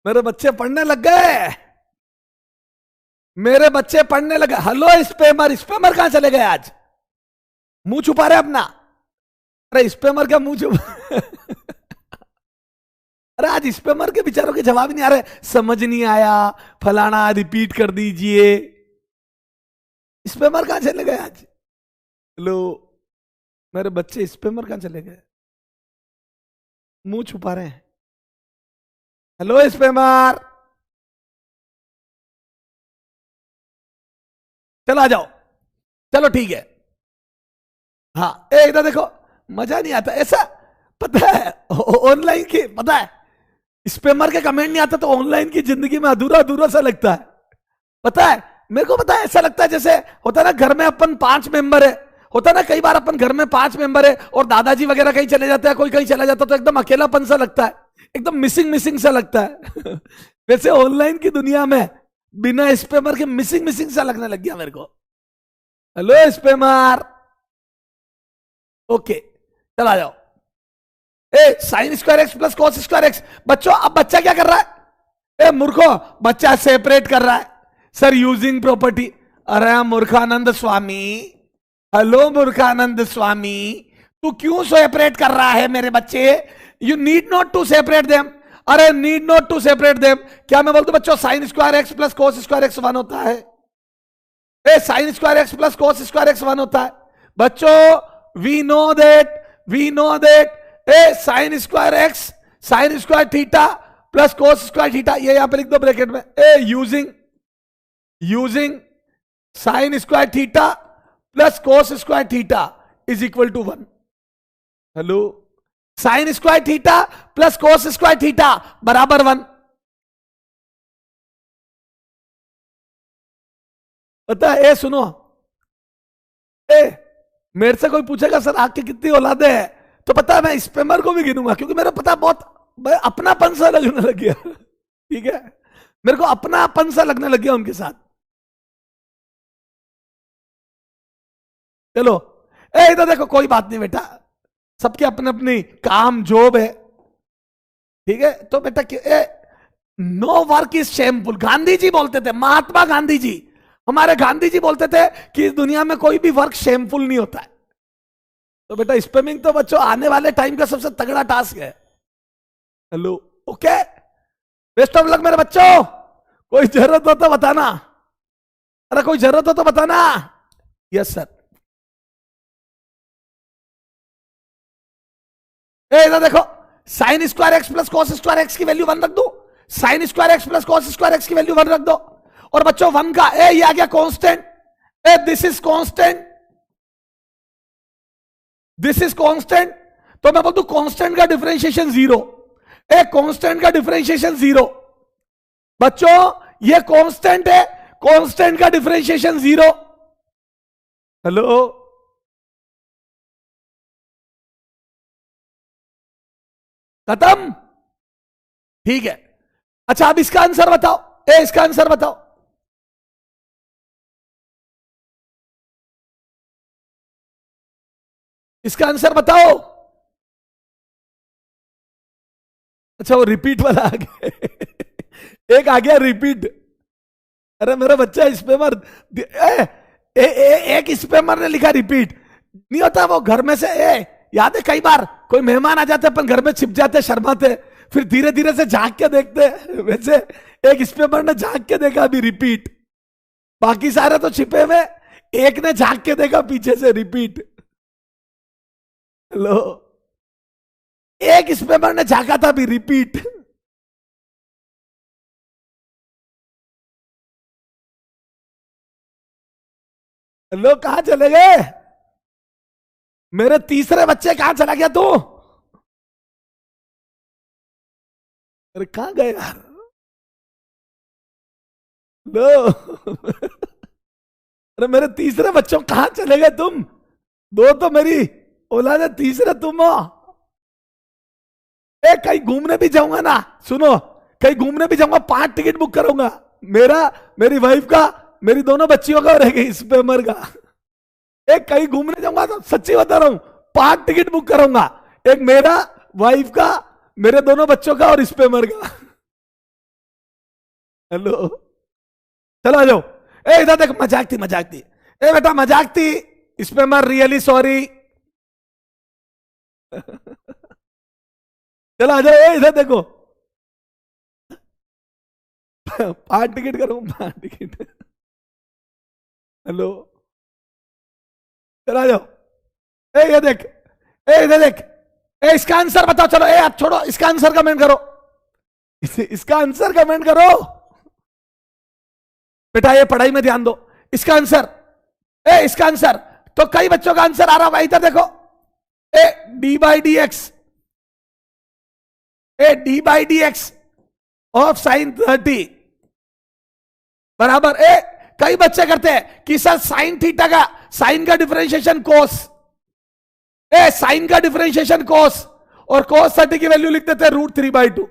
मेरे बच्चे पढ़ने लग गए। मेरे बच्चे पढ़ने लगे। हेलो स्पेमर, स्पेमर कहां चले गए आज? मुंह छुपा रहे अपना। अरे स्पेमर क्या मुंह छुपा अरे आज स्पेमर के बेचारों के जवाब ही नहीं आ रहे। समझ नहीं आया, फलाना रिपीट कर दीजिए। स्पेमर कहां चले गए आज? हेलो, मेरे बच्चे स्पेमर कहां चले गए? मुंह छुपा रहे हैं। हेलो स्पेमर, चलो आ जाओ। चलो ठीक है। हाँ इधर देखो, मजा नहीं आता ऐसा। पता है ऑनलाइन की, पता है स्पेमर के कमेंट नहीं आता तो ऑनलाइन की जिंदगी में अधूरा अधूरा सा लगता है। पता है मेरे को, पता है ऐसा लगता है जैसे होता है ना घर में अपन 5 मेंबर है। होता है ना कई बार अपन घर में 5 मेंबर है और दादाजी वगैरह कहीं चले जाते हैं, कोई कहीं चला जाता है, तो एकदम अकेलापन सा लगता है, एकदम मिसिंग मिसिंग सा लगता है वैसे ऑनलाइन की दुनिया में बिना स्पेमर के मिसिंग मिसिंग सा लगने लग गया मेरे को। हेलो स्पेमर, ओके चला जाओ। Sign square x plus cos square x. बच्चों अब बच्चा क्या कर रहा है? मूर्खो, बच्चा सेपरेट कर रहा है सर यूजिंग प्रॉपर्टी। अरे मूर्खानंद स्वामी, हेलो मूर्खानंद स्वामी, तू क्यों सेपरेट कर रहा है मेरे बच्चे? You need not to separate them. अरे need not to separate them. क्या मैं बोलता बच्चों sine square x plus cos square x 1 होता है? Sine square x plus cos square x 1 होता है बच्चों। We know that sine square x, sine square theta plus cos square theta, ये यहां पे लिख दो ब्रैकेट में। Using sine square theta plus cos square theta is equal to 1। Hello, sine square theta plus cos square theta बराबर 1। पता है सुनो, मेरे से कोई पूछेगा सर आपकी कितनी औलादे हैं, तो पता है मैं स्पेमर को भी गिनूंगा, क्योंकि मेरा पता बहुत अपनापन सा लगने लग गया ठीक है, मेरे को अपनापन सा लगने लग गया उनके साथ। चलो इधर देखो, कोई बात नहीं बेटा, सबके अपने अपनी काम जॉब है, ठीक है। तो बेटा no work is shameful, Gandhi ji बोलते थे, महात्मा गांधी जी, हमारे गांधी जी बोलते थे कि इस दुनिया में कोई भी वर्क शेमफुल नहीं होता है। तो बेटा स्पैमिंग तो बच्चों आने वाले टाइम का सबसे तगड़ा टास्क है। Hello, okay, best of luck मेरे बच्चों। कोई जरूरत हो तो बताना, अरे कोई जरूरत हो तो बताना। Yes sir. इधर देखो, sign square x plus cos square x की वैल्यू 1 रख दो, sign square x plus cos square x की वैल्यू 1 रख दो, और बच्चों 1 का ये आ गया constant, this is constant, this is constant. तो मैं बोल दूं कांस्टेंट का डिफरेंशिएशन 0, कांस्टेंट का डिफरेंशिएशन 0। बच्चों ये कांस्टेंट है, कांस्टेंट का डिफरेंशिएशन 0। हेलो, खत्म, ठीक है। अच्छा अब इसका आंसर बताओ, इसका आंसर बताओ। इसका आंसर बताओ। अच्छा वो रिपीट वाला आ गया एक आ गया रिपीट। अरे मेरा बच्चा स्पैमर, एक स्पैमर ने लिखा रिपीट। नहीं होता वो घर में से, याद है कई बार कोई मेहमान आ जाते अपन घर में छिप जाते शर्माते, फिर धीरे धीरे से झांक के देखते हैं। वैसे एक स्पैमर ने झांक के देखा अभी रिपीट, बाकी सारे तो छिपे हुए, एक ने झांक के देखा पीछे से रिपीट। लो, एक स्पैमर ने झांका था अभी रिपीट। लो, कहां चले गए मेरे तीसरे बच्चे? कहां चला गया तू? अरे कहां गए यार? लो अरे मेरे तीसरे बच्चों कहां चले गए तुम? दो तो मेरी औलाद है, तीसरे तुम हो। कहीं घूमने भी जाऊंगा ना, सुनो, कहीं घूमने भी जाऊंगा 5 टिकट बुक करूंगा, मेरा, मेरी वाइफ का, मेरी दोनों बच्चियों का और एक स्पैमर का। कहीं घूमने जाऊंगा तो सच्ची बता रहा हूं 5 टिकट बुक करूंगा, एक मेरा, वाइफ का, मेरे दोनों बच्चों का और स्पैमर का। हेलो, चलो आ जाओ। इधर देख, मजाक थी, मजाक थी। बेटा मजाक थी, स्पैमर रियली सॉरी। चलो आ जाओ, इधर देखो। 5 टिकट करूं, 5 टिकट। हेलो, चलो आ जाओ। ये देख, इधर देख, इसका आंसर बताओ। चलो आप छोड़ो, इसका आंसर कमेंट करो, इसका आंसर कमेंट करो। बेटा ये पढ़ाई में ध्यान दो, इसका आंसर, इसका आंसर तो कई बच्चों का आंसर आ रहा होगा। इधर देखो, D by d x, D by d x of sine 30 बराबर। कई बच्चे करते हैं कि सर साइन थीटा का, साइन का डिफरेंशिएशन कोस, साइन का डिफरेंशिएशन कोस, और कोस 30 की वैल्यू लिख देते हैं √3/2।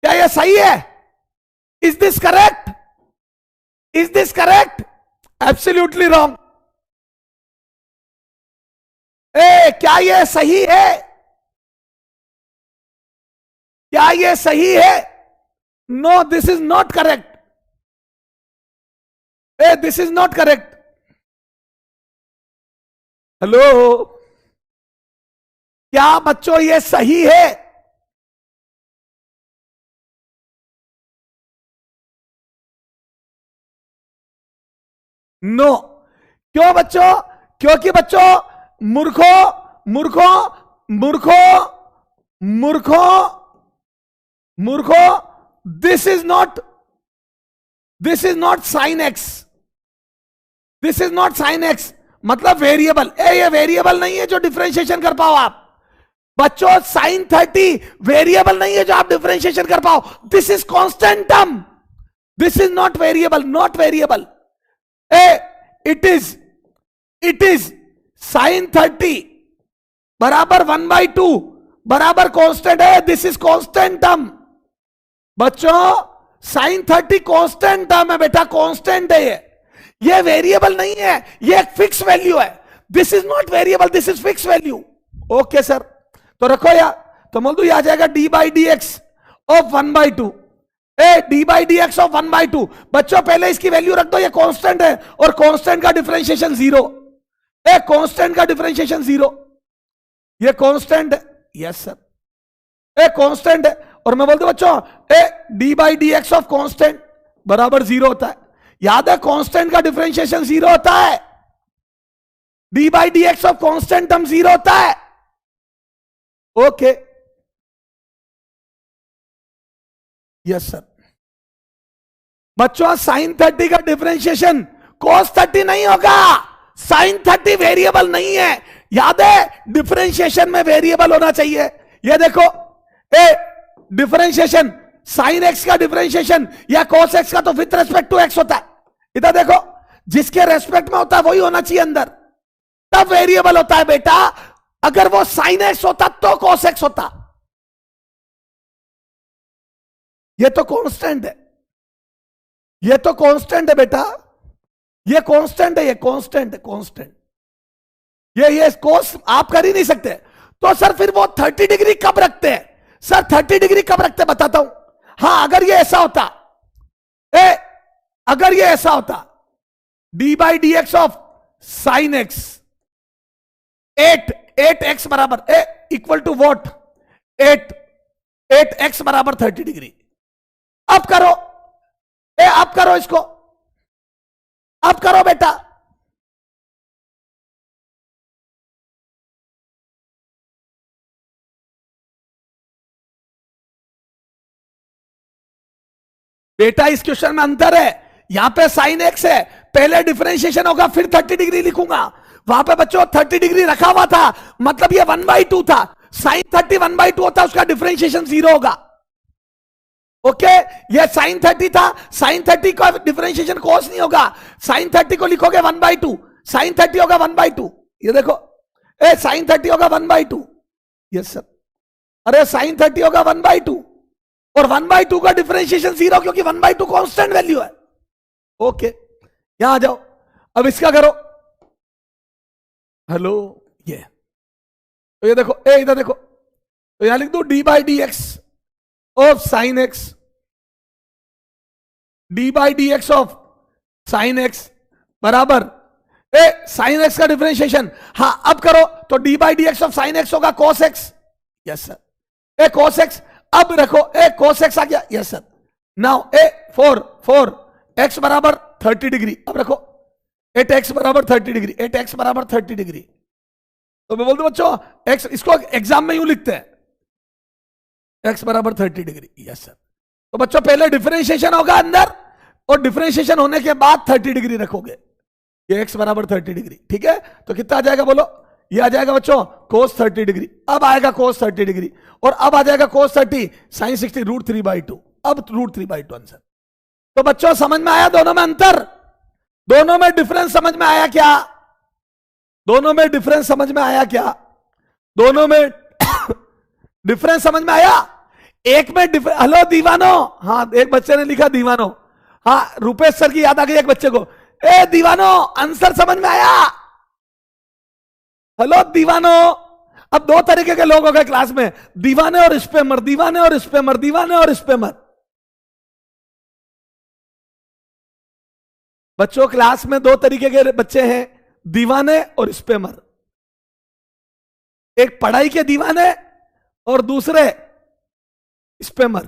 क्या यह सही है? Is this correct? Is this correct? Absolutely wrong. क्या यह सही है? क्या यह सही है? No, this is not correct. This is not correct. Hello, क्या बच्चों ये सही है? नो। क्यों बच्चों? क्योंकि बच्चों, मूर्खों, मूर्खों, मूर्खों, मूर्खों, मूर्खों, this is not sine x, this is not sine x, मतलब वेरिएबल। ये वेरिएबल नहीं है जो डिफरेंशिएशन कर पाओ आप। बच्चों साइन 30 वेरिएबल नहीं है जो आप डिफरेंशिएशन कर पाओ। This is constant term, this is not variable, not variable. It is sine 30 बराबर 1/2 बराबर कांस्टेंट है। This is constant term. बच्चों साइन 30 कांस्टेंट टर्म है बेटा, कांस्टेंट है ये वेरिएबल नहीं है, ये एक फिक्स वैल्यू है। This is not variable, this is fix value. Okay sir, तो रखो यार, तो बोल दू आ जाएगा D by d x of 1/2। D by d x of 1/2। बच्चों पहले इसकी वैल्यू रख दो, ये कांस्टेंट है, और कांस्टेंट का डिफरेंशिएशन 0। कांस्टेंट का डिफरेंशिएशन 0, ये कांस्टेंट है। यस सर, कांस्टेंट है। और मैं बोलता हूं बच्चों D by d x of constant बराबर 0 होता है। याद है कांस्टेंट का डिफरेंशिएशन 0 होता है, D by d x of constant term 0 होता है। Okay, yes sir. बच्चों साइन 30 का डिफरेंशिएशन cos 30 नहीं होगा, साइन 30 वेरिएबल नहीं है। याद है डिफरेंशिएशन में वेरिएबल होना चाहिए। ये देखो, डिफरेंशिएशन साइन एक्स का डिफरेंशिएशन या cos x का तो विथ रेस्पेक्ट टू x होता है। इधर देखो, जिसके रेस्पेक्ट में होता है वही होना चाहिए अंदर, तब वेरिएबल होता है बेटा। अगर वो साइन एक्स होता तो cos x होता। ये तो कांस्टेंट है, ये तो कांस्टेंट है बेटा, ये कांस्टेंट है, ये कांस्टेंट है, कांस्टेंट। ये कोस आप कर ही नहीं सकते। तो सर फिर वो 30 डिग्री कब रखते हैं? सर 30 डिग्री कब रखते हैं बताता हूं। हां, अगर ये ऐसा होता, अगर ये ऐसा होता, D by d x of sine x 8x बराबर इक्वल टू वॉट 8 8x बराबर 30 डिग्री। अब करो, अब करो इसको, अब करो बेटा। बेटा इस क्वेश्चन में अंतर है, यहां पे साइन एक्स है, पहले डिफरेंशिएशन होगा फिर 30 डिग्री लिखूंगा। वहां पे बच्चों 30 डिग्री रखा हुआ था, मतलब ये 1/2 था। साइन 30 1/2 होता, उसका डिफरेंशिएशन 0 होगा। ओके, ये साइन 30 था, साइन 30 का डिफरेंशिएशन कोस नहीं होगा। साइन 30 को लिखोगे 1/2, साइन 30 होगा 1/2। ये देखो, ए साइन 30 होगा 1/2। यस सर, अरे साइन 30 होगा 1/2 और 1/2 का डिफरेंशिएशन 0, क्योंकि 1/2 कांस्टेंट वैल्यू है। ओके, यहां आ जाओ, अब इसका करो। हेलो, ये तो ये देखो, ए इधर देखो, तो यहां लिख दो d/dx of sine x, d/dx of sine x बराबर ए साइन एक्स का डिफरेंशिएशन। हाँ अब करो, तो d/dx ऑफ साइन एक्स होगा cos x। यस सर, ए cos x, अब रखो ए cos x आ गया। यस सर, नाउ ए 4 x बराबर 30 डिग्री। अब रखो 8x बराबर 30 डिग्री, 8x बराबर 30 डिग्री। तो मैं बोलता हूं बच्चों x, इसको एग्जाम में यूं लिखते हैं x बराबर 30 डिग्री। यस सर, तो बच्चों पहले डिफरेंशिएशन होगा अंदर, और डिफरेंशिएशन होने के बाद 30 डिग्री रखोगे, ये x बराबर 30 डिग्री। ठीक है, तो कितना आ जाएगा बोलो, ये आ जाएगा बच्चों cos 30 डिग्री। अब आएगा cos 30 डिग्री, और अब आ जाएगा cos 30 sin 60 √3/2। अब √3/2 आंसर। तो बच्चों समझ में आया दोनों में अंतर, दोनों में डिफरेंस समझ में आया क्या? दोनों में डिफरेंस समझ में आया क्या? दोनों में डिफरेंस समझ में आया? एक में हेलो दीवानो, हाँ एक बच्चे ने लिखा दीवानो, हाँ रुपेश सर की याद आ गई एक बच्चे को। ए दीवानो, आंसर समझ में आया? हेलो दीवानो। अब दो तरीके के लोग हो गए क्लास में, दीवाने और स्पैमर, दीवाने और स्पैमर, दीवाने और स्पैमर। बच्चों क्लास में दो तरीके के बच्चे हैं, दीवाने और स्पैमर। एक पढ़ाई के दीवाने और दूसरे स्पैमर।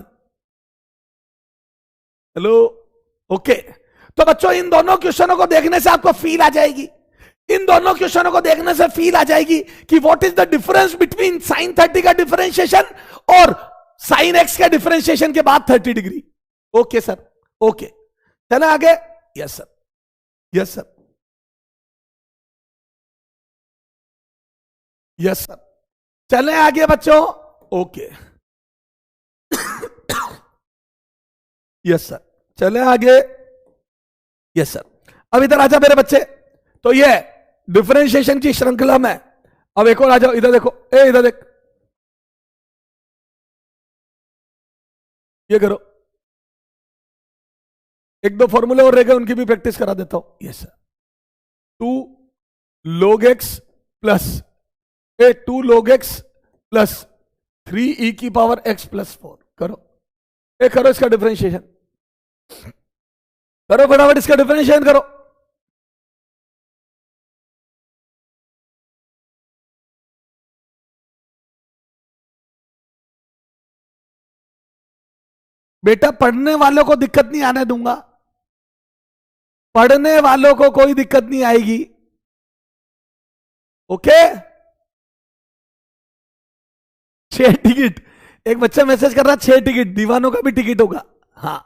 Hello, okay. तो बच्चों इन दोनों क्वेश्चनों को देखने से आपको फील आ जाएगी, इन दोनों क्वेश्चनों को देखने से फील आ जाएगी कि what is the difference between sine 30 का डिफरेंशिएशन और साइन एक्स का डिफरेंशिएशन के बाद 30 डिग्री। ओके सर, ओके चले आगे। Yes sir, yes sir, yes sir, चले आगे बच्चों। ओके यस सर, चले आगे। यस सर, अब इधर आ जाओ मेरे बच्चे। तो ये डिफरेंशिएशन की श्रृंखला में अब एक और आ जाओ, इधर देखो, ए इधर देख, ये करो, एक दो फॉर्मूले और रह गए, उनकी भी प्रैक्टिस करा देता हूं। Yes sir, 2 log x plus 2 log x plus 3e की पावर x प्लस 4। करो, ए करो इसका डिफरेंशिएशन, करो फटाफट इसका डिफरेंशिएशन करो। बेटा पढ़ने वालों को दिक्कत नहीं आने दूंगा, पढ़ने वालों को कोई दिक्कत नहीं आएगी। ओके, 6 टिकट, एक बच्चा मैसेज कर रहा 6 टिकट, दीवानों का भी टिकट होगा। हाँ,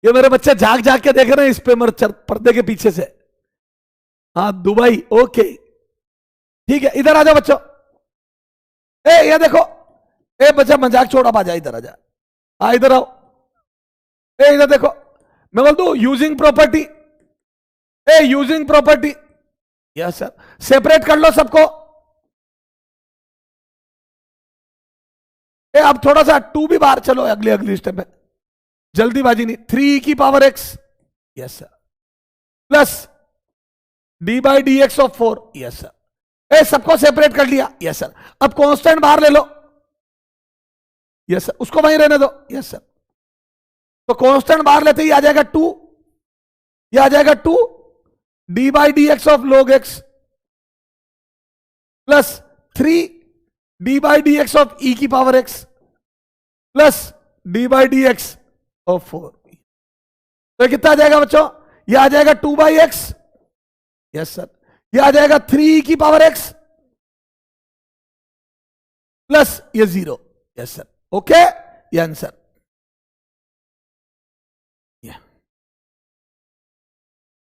ये मेरे बच्चे झाग झाग के देख रहे हैं इस पे पर्दे के पीछे से। हाँ दुबई, ओके ठीक है, इधर आ जाओ बच्चों। ए ये देखो, ए बच्चा मजाक छोड़, अब आ जा, इधर आ जा। हाँ इधर आओ, ए इधर देखो, मैं बोल दूं using property, uh using property. Yes sir, separate कर लो सबको। ए अब थोड़ा सा 2 भी बाहर, चलो अगली स्टेप में, जल्दीबाजी नहीं। 3e की power x, yes sir, plus d/dx of 4। Yes sir, ए सबको सेपरेट कर लिया। यस सर, अब कांस्टेंट बाहर ले लो। यस सर, उसको वहीं रहने दो। यस सर, तो कांस्टेंट बाहर लेते ही आ जाएगा 2, ये आ जाएगा 2 d/dx of log x plus 3 d/dx of e की power x। Plus D by d x of 4। तो कितना आ जाएगा बच्चों? ये आ जाएगा 2/x, यस सर। ये आ जाएगा 3 की पावर x प्लस ये 0, यस सर। ओके, ये आंसर।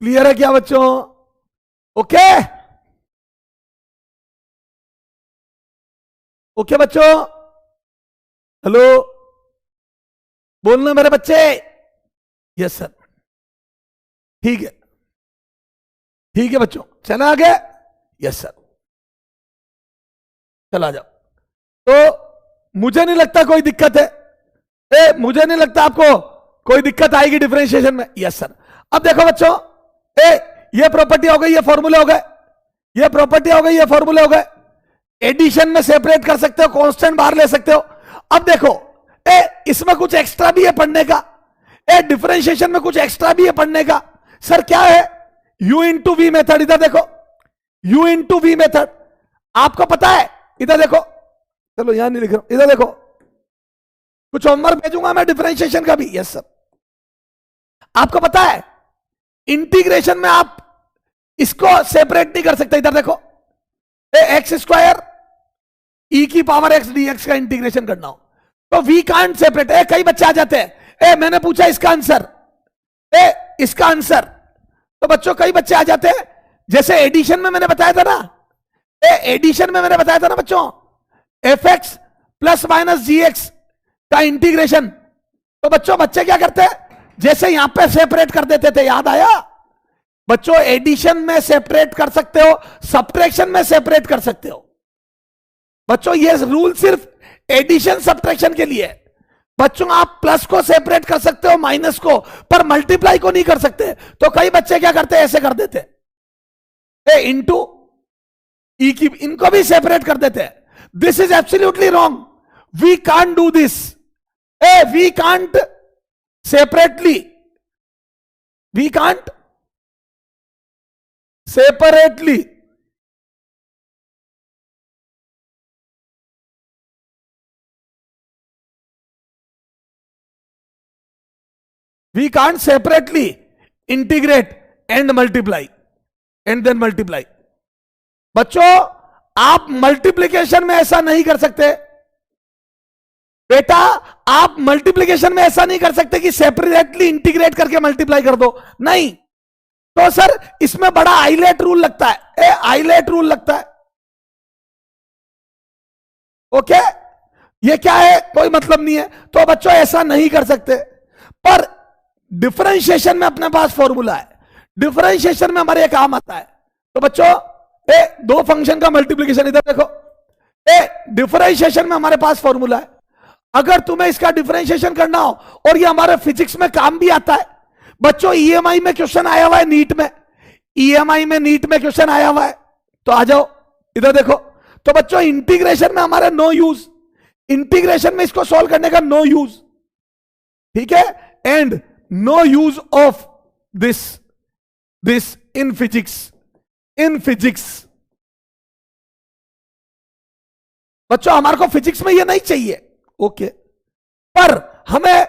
क्लियर है क्या बच्चों? ओके, ओके बच्चों, हेलो, बोलना मेरे बच्चे। यस सर, ठीक है, ठीक है बच्चों, चला आगे। यस सर, चला जाओ। तो मुझे नहीं लगता कोई दिक्कत है। मुझे नहीं लगता आपको कोई दिक्कत आएगी डिफरेंशिएशन में। Yes sir. अब देखो बच्चों, ये प्रॉपर्टी हो गई, ये फॉर्मूले हो गए, ये प्रॉपर्टी हो गई, ये फॉर्मूले हो गए। एडिशन में सेपरेट कर सकते हो, कांस्टेंट बाहर ले सकते हो। अब देखो, इसमें कुछ एक्स्ट्रा भी है पढ़ने का, डिफरेंशिएशन में कुछ एक्स्ट्रा भी है पढ़ने का। सर क्या है? u into v method. इधर देखो, u इंटू वी मेथड आपको पता है। इधर देखो, चलो यहां नहीं लिख रहा हूं, इधर देखो, कुछ होमवर्क भेजूंगा मैं डिफरेंशिएशन का भी। Yes sir. आपको पता है इंटीग्रेशन में आप इसको सेपरेट नहीं कर सकते। इधर देखो, एक्स स्क्वायर ई की पावर एक्स डी एक्स का इंटीग्रेशन करना हो तो वी कांट सेपरेट। कई बच्चे आ जाते हैं, मैंने पूछा इसका आंसर, इसका आंसर। तो बच्चों कई बच्चे आ जाते हैं, जैसे एडिशन में मैंने बताया था ना, एडिशन में मैंने बताया था ना बच्चों, एफ एक्स प्लस माइनस जी एक्स का इंटीग्रेशन। तो बच्चों बच्चे क्या करते हैं, जैसे यहां पे सेपरेट कर देते थे, याद आया बच्चों? एडिशन में सेपरेट कर सकते हो, सब्ट्रैक्शन में सेपरेट कर सकते हो। बच्चों ये रूल सिर्फ एडिशन सब्ट्रैक्शन के लिए है। बच्चों आप प्लस को सेपरेट कर सकते हो माइनस को, पर मल्टीप्लाई को नहीं कर सकते। तो कई बच्चे क्या करते हैं, ऐसे कर देते हैं, इंटू ई की, इनको भी सेपरेट कर देते हैं। This is absolutely wrong. We can't do this. We can't separately, we can't separately we can't separately integrate and multiply and then multiply। बच्चों आप मल्टीप्लिकेशन में ऐसा नहीं कर सकते बेटा, आप मल्टीप्लिकेशन में ऐसा नहीं कर सकते कि सेपरेटली इंटीग्रेट करके मल्टीप्लाई कर दो, नहीं। तो सर इसमें बड़ा आइलेट रूल लगता है, आइलेट रूल लगता है। ओके, ये क्या है, कोई मतलब नहीं है। तो बच्चों ऐसा नहीं कर सकते। पर डिफरेंशिएशन में अपने पास फॉर्मूला है, डिफरेंशिएशन में हमारे काम आता है। तो बच्चों दो फंक्शन का मल्टीप्लिकेशन, इधर देखो, डिफरेंशिएशन में हमारे पास फॉर्मूला है। अगर तुम्हें इसका डिफरेंशिएशन करना हो, और ये हमारे फिजिक्स में काम भी आता है। बच्चों ईएमआई में क्वेश्चन आया हुआ है, नीट में, ईएमआई में नीट में क्वेश्चन आया हुआ है। तो आ जाओ, इधर देखो। तो बच्चों इंटीग्रेशन में हमारे नो यूज, इंटीग्रेशन में इसको सॉल्व करने का नो यूज, ठीक है। And no use of this in physics, बच्चों हमारे को फिजिक्स में ये नहीं चाहिए, ओके, पर हमें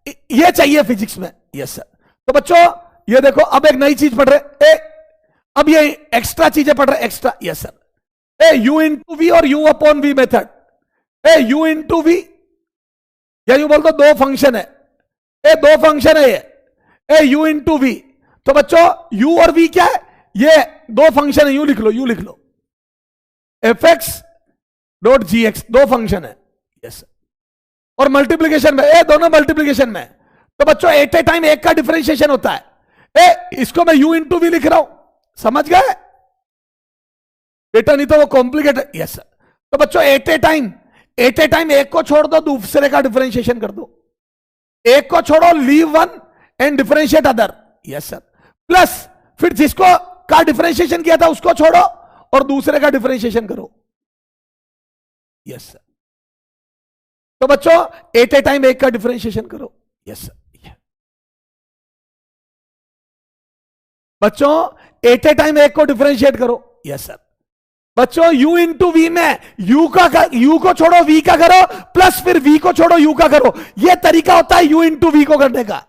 ये चाहिए फिजिक्स में। Yes sir. तो बच्चों ये देखो, अब एक नई चीज पढ़ रहे, अब ये एक्स्ट्रा चीजें पढ़ रहे, extra. Yes sir. u into v और u upon v method, u into v, या यू बोल दो दो फंक्शन है, दो फंक्शन है ये, u इंटू वी। तो बच्चों u और v क्या है, ये दो फंक्शन है, यू लिख लो, यू लिख लो, f x dot g x, दो फंक्शन है। यस। और मल्टीप्लीकेशन में, दोनों मल्टीप्लीकेशन में। तो बच्चों एट ए टाइम एक का डिफरेंशिएशन होता है, इसको मैं u इंटू वी लिख रहा हूं, समझ गए बेटा? नहीं तो वो कॉम्प्लिकेटेड। Yes sir. तो बच्चों एट ए टाइम एक को छोड़ दो, दूसरे का डिफरेंशिएशन कर दो। एक को छोड़ो, leave one and differentiate other. Yes sir. Plus फिर जिसको का डिफरेंशिएशन किया था उसको छोड़ो और दूसरे का डिफरेंशिएशन करो। Yes sir. तो बच्चों एट ए टाइम एक का डिफरेंशिएशन करो। Yes sir. बच्चों एट ए टाइम एक को डिफरेंशिएट करो। Yes sir. बच्चों u इंटू वी में u को छोड़ो v का करो, प्लस फिर v को छोड़ो u का करो। यह तरीका होता है u इंटू वी को करने का।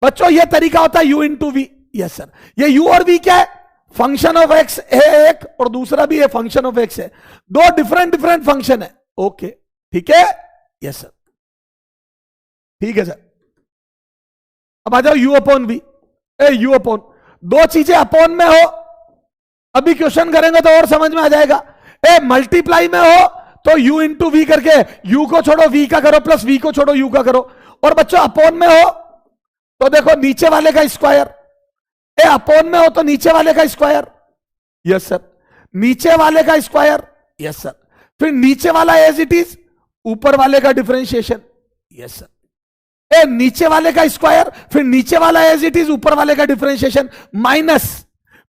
बच्चों यह तरीका होता है u into v. Yes sir, ये u और v क्या है? फंक्शन ऑफ x है एक, और दूसरा भी है फंक्शन ऑफ x है। दो डिफरेंट फंक्शन है। ओके ठीक है। यस सर, ठीक है सर। अब आ जाओ u upon v। u upon, दो चीजें अपॉन में हो, अभी क्वेश्चन करेंगे तो और समझ में आ जाएगा। मल्टीप्लाई में हो तो u इंटू वी करके u को छोड़ो v का करो, प्लस v को छोड़ो u का करो। और बच्चों अपॉन में हो तो देखो नीचे वाले का स्क्वायर, अपॉन में हो तो नीचे वाले का स्क्वायर। यस सर, नीचे वाले का स्क्वायर। यस सर, फिर नीचे वाला एज इट इज, ऊपर वाले का डिफरेंशिएशन। यस सर, नीचे वाले का स्क्वायर, फिर नीचे वाला एज इट इज, ऊपर वाले का डिफरेंशिएशन, माइनस।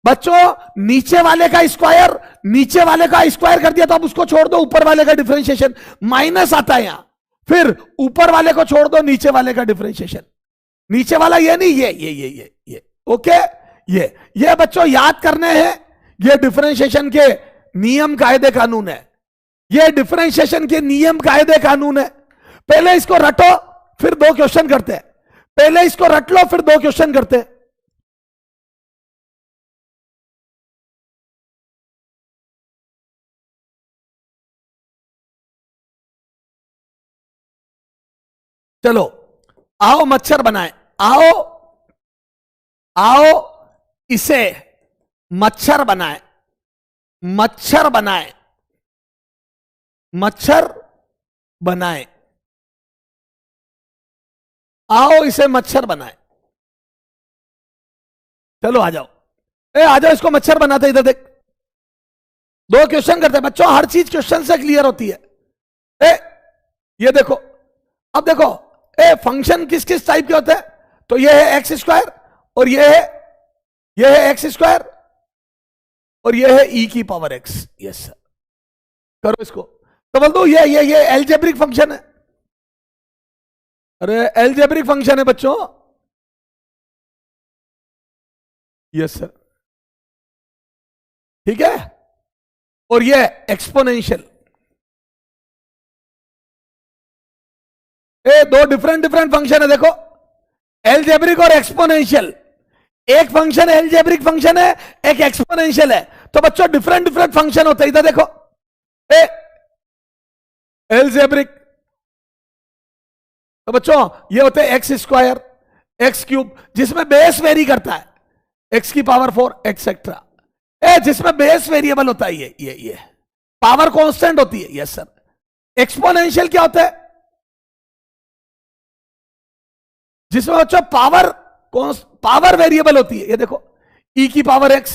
बच्चों नीचे वाले का स्क्वायर, नीचे वाले का स्क्वायर कर दिया तो अब उसको छोड़ दो, ऊपर वाले का डिफरेंशिएशन, माइनस आता है यहां। फिर ऊपर वाले को छोड़ दो, नीचे वाले का डिफरेंशिएशन। नीचे वाला ये नहीं, ये ओके। ये बच्चों याद करने हैं, ये डिफरेंशिएशन के नियम कायदे कानून है। ये डिफरेंशिएशन के नियम कायदे कानून है। पहले इसको रटो, फिर दो क्वेश्चन करते हैं। पहले इसको रट लो, फिर दो क्वेश्चन करते हैं। चलो आओ मच्छर बनाए, आओ इसे मच्छर बनाए, मच्छर बनाए, आओ इसे मच्छर बनाए। चलो आ जाओ, आ जाओ, इसको मच्छर बनाते। इधर देख, दो क्वेश्चन करते हैं बच्चों, हर चीज क्वेश्चन से क्लियर होती है। ये देखो, अब देखो फंक्शन किस किस टाइप के होते हैं? तो ये है एक्स स्क्वायर, और ये है एक्स स्क्वायर, और ये है ई की पावर एक्स। यस सर, करो इसको। तो बोल दो ये एलजेब्रिक फंक्शन है। अरे एलजेब्रिक फंक्शन है बच्चों। यस सर, ठीक है। और ये एक्सपोनेंशियल, दो डिफरेंट फंक्शन है। देखो एलजेब्रिक और एक्सपोनेंशियल, एक फंक्शन एलजेब्रिक फंक्शन है, एक एक्सपोनेंशियल है। तो बच्चों डिफरेंट फंक्शन होते हैं। इधर देखो, एलजेब्रिक, तो बच्चों ये होते हैं एक्स स्क्वायर, एक्स क्यूब, जिसमें बेस वेरी करता है, एक्स की पावर 4 एक्सेट्रा। जिसमें बेस वेरिएबल होता है, ये पावर कांस्टेंट होती है। Yes sir. एक्सपोनेंशियल क्या होता है? जिसमें बच्चों पावर वेरिएबल होती है। ये देखो e की पावर x,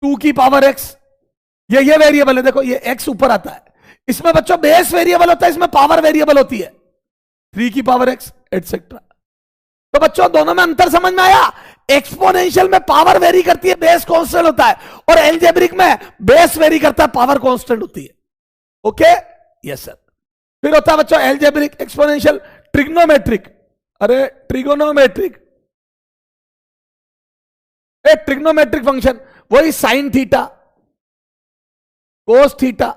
2 की पावर x, ये वेरिएबल है। देखो ये x ऊपर आता है। इसमें बच्चों बेस वेरिएबल होता है, इसमें पावर वेरिएबल होती है, 3 की पावर x एटसेट्रा। तो बच्चों दोनों में अंतर समझ में आया? एक्सपोनेंशियल में पावर वेरी करती है, बेस कांस्टेंट होता है, और एलजेब्रिक में बेस वेरी करता है, पावर कांस्टेंट होती है। Okay yes sir. फिर होता है बच्चों एलजेब्रिक, एक्सपोनेंशियल, ट्रिग्नोमेट्रिक। अरे ट्रिगोनोमेट्रिक, ट्रिग्नोमेट्रिक फंक्शन, वही साइन थीटा, कोस थीटा,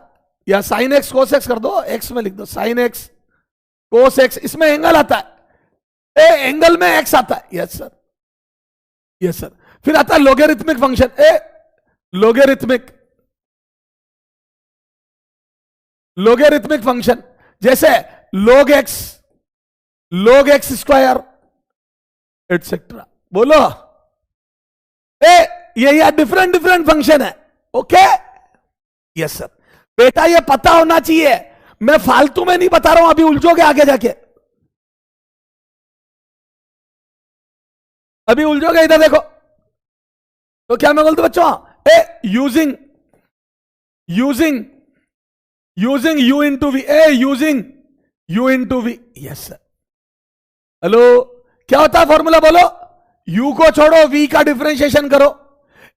या साइन एक्स कोस एक्स कर दो, एक्स में लिख दो साइन एक्स कोस एक्स। इसमें एंगल आता है, एंगल में एक्स आता है। Yes sir, yes sir. फिर आता है लोगेरिथमिक फंक्शन, लोगेरिथमिक फंक्शन, जैसे log x स्क्वायर एटसेट्रा। बोलो ये डिफरेंट फंक्शन है। Okay yes sir. बेटा ये पता होना चाहिए, मैं फालतू में नहीं बता रहा हूं, अभी उलझोगे आगे जाके, अभी उलझोगे। इधर देखो, तो क्या मैं बोलता बच्चों, using u into v, using u into v. Yes sir. Hello, क्या होता है फॉर्मूला बोलो? u को छोड़ो, v का डिफरेंशिएशन करो,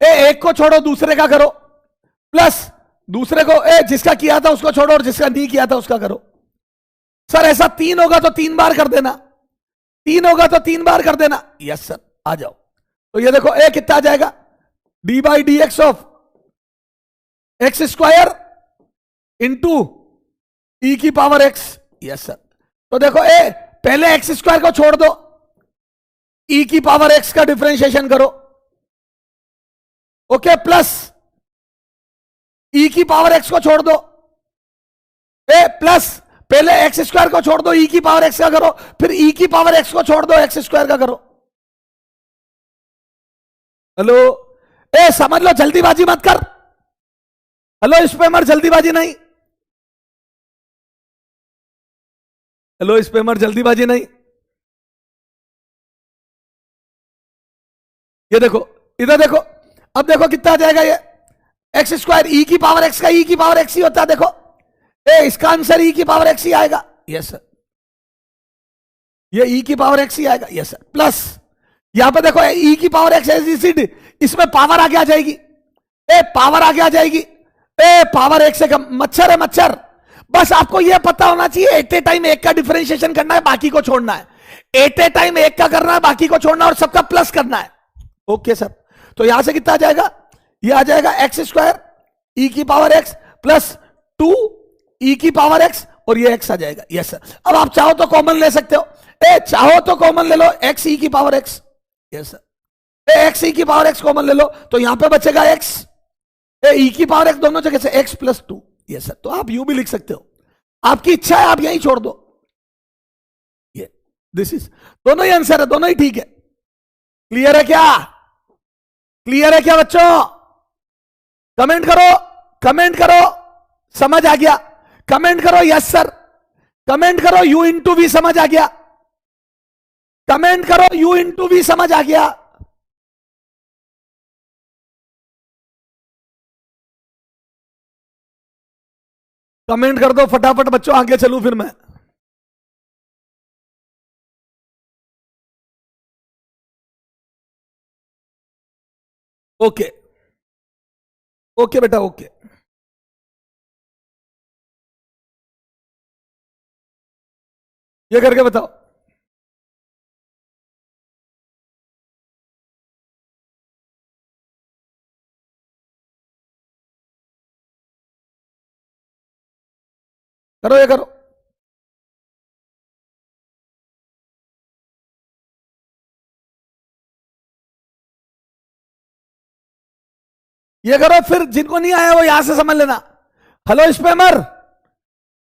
एक को छोड़ो दूसरे का करो, प्लस दूसरे को जिसका किया था उसको छोड़ो, और जिसका नहीं किया था उसका करो। सर ऐसा 3 होगा तो 3 बार कर देना, 3 होगा तो 3 बार कर देना। यस सर, आ जाओ। तो ये देखो कितना आ जाएगा, d by d x of x square into e की पावर एक्स। Yes sir. तो देखो पहले एक्स स्क्वायर को छोड़ दो, ई की पावर एक्स का डिफरेंशिएशन करो। ओके, प्लस ई की पावर एक्स को छोड़ दो, प्लस पहले एक्स स्क्वायर को छोड़ दो, ई की पावर एक्स का करो, फिर ई की पावर एक्स को छोड़ दो, एक्स स्क्वायर का करो। हेलो, समझ लो, जल्दीबाजी मत कर। हेलो इस पे मर, जल्दीबाजी नहीं। हेलो इस पे मर, जल्दीबाजी नहीं। ये देखो, इधर देखो, अब देखो कितना आ जाएगा ये एक्स स्क्वायर, ई की पावर एक्स का ई की पावर एक्स ही होता है। देखो इसका आंसर ई की पावर एक्स ही आएगा। यस सर, ये ई की पावर एक्स ही आएगा। यस सर, प्लस यहां पे देखो ई की पावर एक्स एज, इसमें पावर आगे आ जाएगी, पावर आगे आ जाएगी, पावर एक से कम। मच्छर है मच्छर। बस आपको यह पता होना चाहिए एट ए टाइम एक का डिफरेंशिएशन करना है, बाकी को छोड़ना है। एट ए टाइम एक का करना है, बाकी को छोड़ना है, और सबका प्लस करना है। ओके सर, तो यहां से कितना आ जाएगा? ये आ जाएगा एक्स स्क्वायर ई की पावर एक्स प्लस 2 ई की पावर एक्स, और ये एक्स आ जाएगा। Yes sir. अब आप चाहो तो कॉमन ले सकते हो, चाहो तो कॉमन ले लो एक्स ई की power x. Yes sir, x e की पावर एक्स कॉमन ले लो, तो यहां पे बचेगा एक्स ई की पावर एक्स, दोनों जगह से एक्स प्लस 2। यस सर, तो आप यू भी लिख सकते हो, आपकी इच्छा है, आप यहीं छोड़ दो। ये दिस इज, दोनों ही आंसर है, दोनों ही ठीक है। क्लियर है क्या? क्लियर है क्या बच्चों? कमेंट करो, कमेंट करो, समझ आ गया? कमेंट करो यस सर, कमेंट करो यू इंटू वी समझ आ गया, कमेंट करो यू इंटू वी समझ आ गया। कमेंट कर दो फटाफट बच्चों, आगे चलूं फिर मैं। ओके ओके बेटा, ओके। ये करके बताओ। करो, ये करो। ये करो, फिर जिनको नहीं आया वो यहां से समझ लेना। हेलो स्पैमर,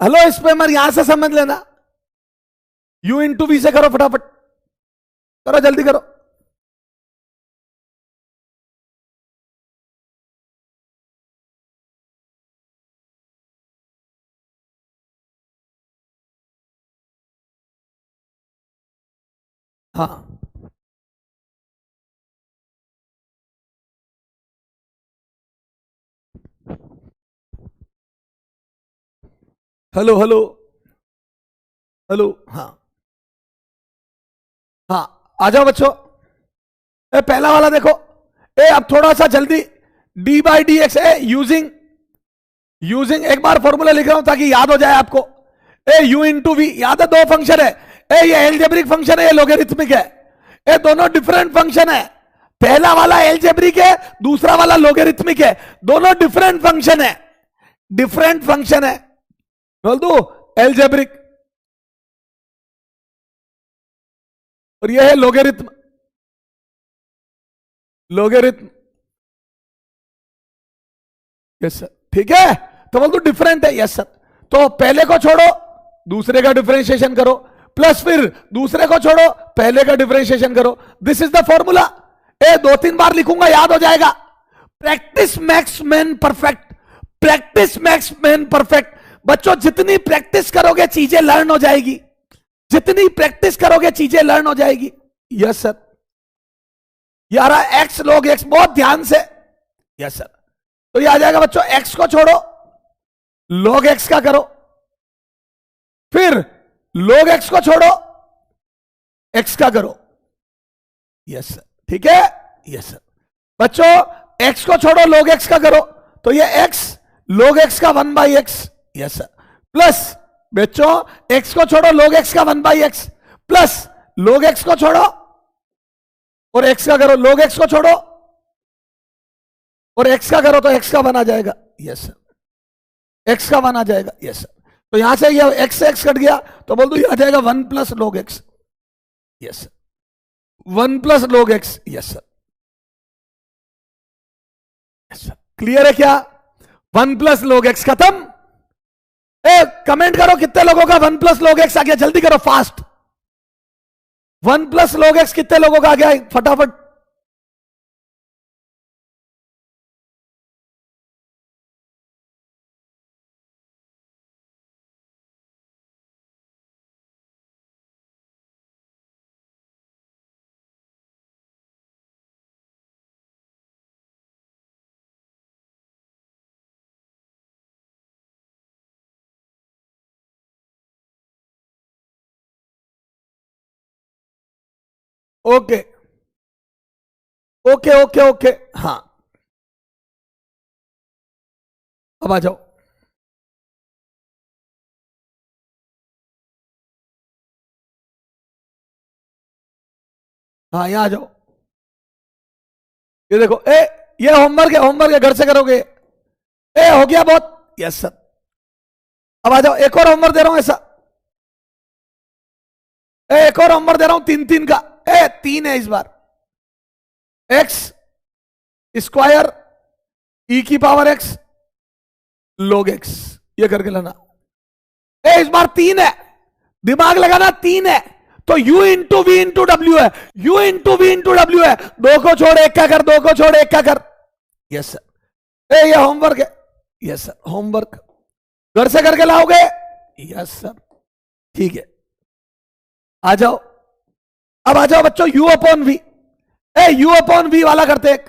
हेलो स्पैमर, यहां से समझ लेना। यू इंटू वी से करो फटाफट, करो जल्दी करो। हाँ, हेलो हेलो हेलो, हाँ हाँ, आ जाओ बच्चों। पहला वाला देखो, अब थोड़ा सा जल्दी, D by d x using using एक बार फॉर्मूला लिख रहा हूं ताकि याद हो जाए आपको। यू इंटू वी, याद है, दो फंक्शन है, ये एलजेब्रिक फंक्शन है, ये लोगरिथमिक है। ये दोनों डिफरेंट फंक्शन है, पहला वाला एलजेब्रिक है, दूसरा वाला लोगरिथमिक है, दोनों डिफरेंट फंक्शन है, डिफरेंट फंक्शन है। बोल दो एलजेब्रिक, और ये है लोगरिथम, लोगरिथम। यस सर, ठीक है, तो बोल दो डिफरेंट है। यस सर, तो पहले को छोड़ो, दूसरे का डिफरेंशिएशन करो, प्लस फिर दूसरे को छोड़ो, पहले का डिफरेंशिएशन करो। This is the formula. 2-3 बार लिखूंगा, याद हो जाएगा। Practice max man perfect, practice max man perfect. बच्चों जितनी प्रैक्टिस करोगे चीजें लर्न हो जाएगी, जितनी प्रैक्टिस करोगे चीजें लर्न हो जाएगी। यस सर, यार एक्स लॉग एक्स, बहुत ध्यान से। यस सर, तो ये आ जाएगा बच्चों, एक्स को छोड़ो, लॉग एक्स का करो, फिर लॉग एक्स को छोड़ो, एक्स का करो। यस सर, ठीक है। यस सर, बच्चों एक्स को छोड़ो, लॉग एक्स का करो, तो ये एक्स लॉग एक्स का 1/x। यस सर, प्लस बच्चों एक्स को छोड़ो, log x का 1/x, प्लस log x को छोड़ो और x का करो, log x को छोड़ो और x का करो, तो x का 1 आ जाएगा। Yes sir. एक्स का 1 आ जाएगा, यस सर। तो यहां से ये एक्स से एक्स कट गया तो बोल दो ये आ जाएगा 1 plus log x, yes sir. 1 plus log x, yes sir, yes sir. Clear है क्या? 1 प्लस log x खत्म। कमेंट करो कितने लोगों का 1 प्लस log x आ गया, जल्दी करो फास्ट। 1 प्लस log x कितने लोगों का आ गया फटाफट? ओके ओके ओके ओके, हाँ अब आ जाओ। हाँ यहां आ जाओ। ये देखो, ये होमवर्क है, होमवर्क है, घर से करोगे। हो गया बहुत, यस सर। अब आ जाओ, एक और होमवर्क दे रहा हूं ऐसा। एक और होमवर्क दे रहा हूं 3-3 का। 3 है इस बार। एक्स स्क्वायर ई की पावर एक्स log x, ये करके लाना। इस बार 3 है, दिमाग लगाना, 3 है तो u इंटू वी इंटू डब्ल्यू है, u इंटू वी इंटू डब्ल्यू है। 2 को छोड़ 1 का कर, 2 को छोड़ 1 का कर, यस सर। ये होमवर्क है, यस सर, होमवर्क घर से करके लाओगे, यस सर, ठीक है। आ जाओ, अब आ जाओ बच्चों u upon v. u upon v वाला करते एक,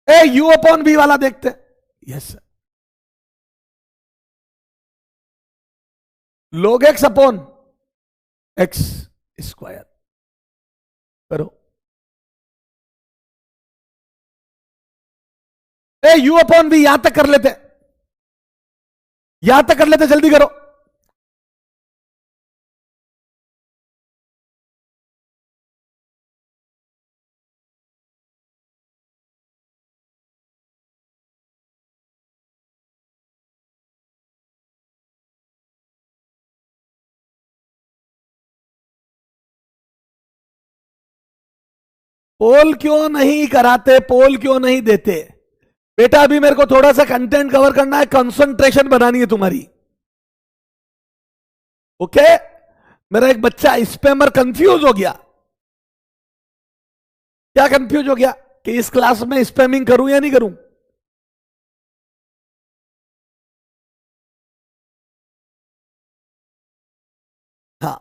u अपॉन वी वाला देखते, yes sir. log x upon x square करो। u अपॉन वी यहां तक कर लेते, यहां तक कर लेते, जल्दी करो। पोल क्यों नहीं कराते, पोल क्यों नहीं देते? बेटा अभी मेरे को थोड़ा सा कंटेंट कवर करना है, कंसंट्रेशन बनानी है तुम्हारी, ओके? मेरा एक बच्चा स्पैमर कंफ्यूज हो गया। क्या कंफ्यूज हो गया कि इस क्लास में स्पैमिंग करूं या नहीं करूं? हाँ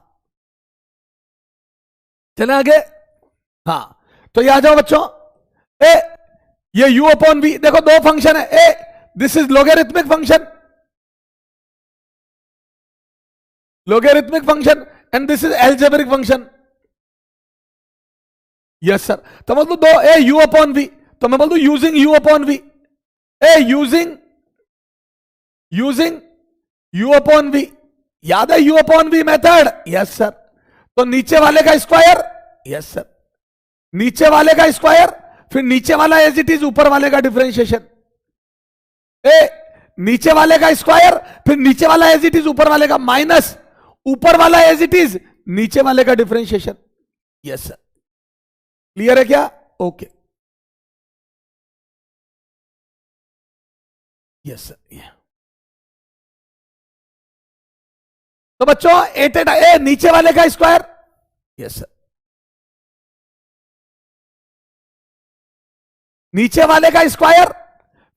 चले आगे। हाँ तो ये आ जाओ बच्चों। ये u अपॉन वी, देखो 2 फंक्शन है। This is logarithmic function, logarithmic function, and this is algebraic function, yes sir. तो मैं बोल दो u अपॉन वी, तो मैं बोल दू using u upon v, using u upon v, याद है u upon v method, yes sir. तो नीचे वाले का स्क्वायर, यस सर, नीचे वाले का स्क्वायर, फिर नीचे वाला एज इट इज, ऊपर वाले का डिफरेंशिएशन। नीचे वाले का स्क्वायर, फिर नीचे वाला एज इट इज, ऊपर वाले का माइनस, ऊपर वाला एज इट इज, नीचे वाले का डिफरेंशिएशन, यस सर। क्लियर है क्या? Okay, yes sir. तो बच्चों नीचे वाले का स्क्वायर, यस सर, नीचे वाले का स्क्वायर,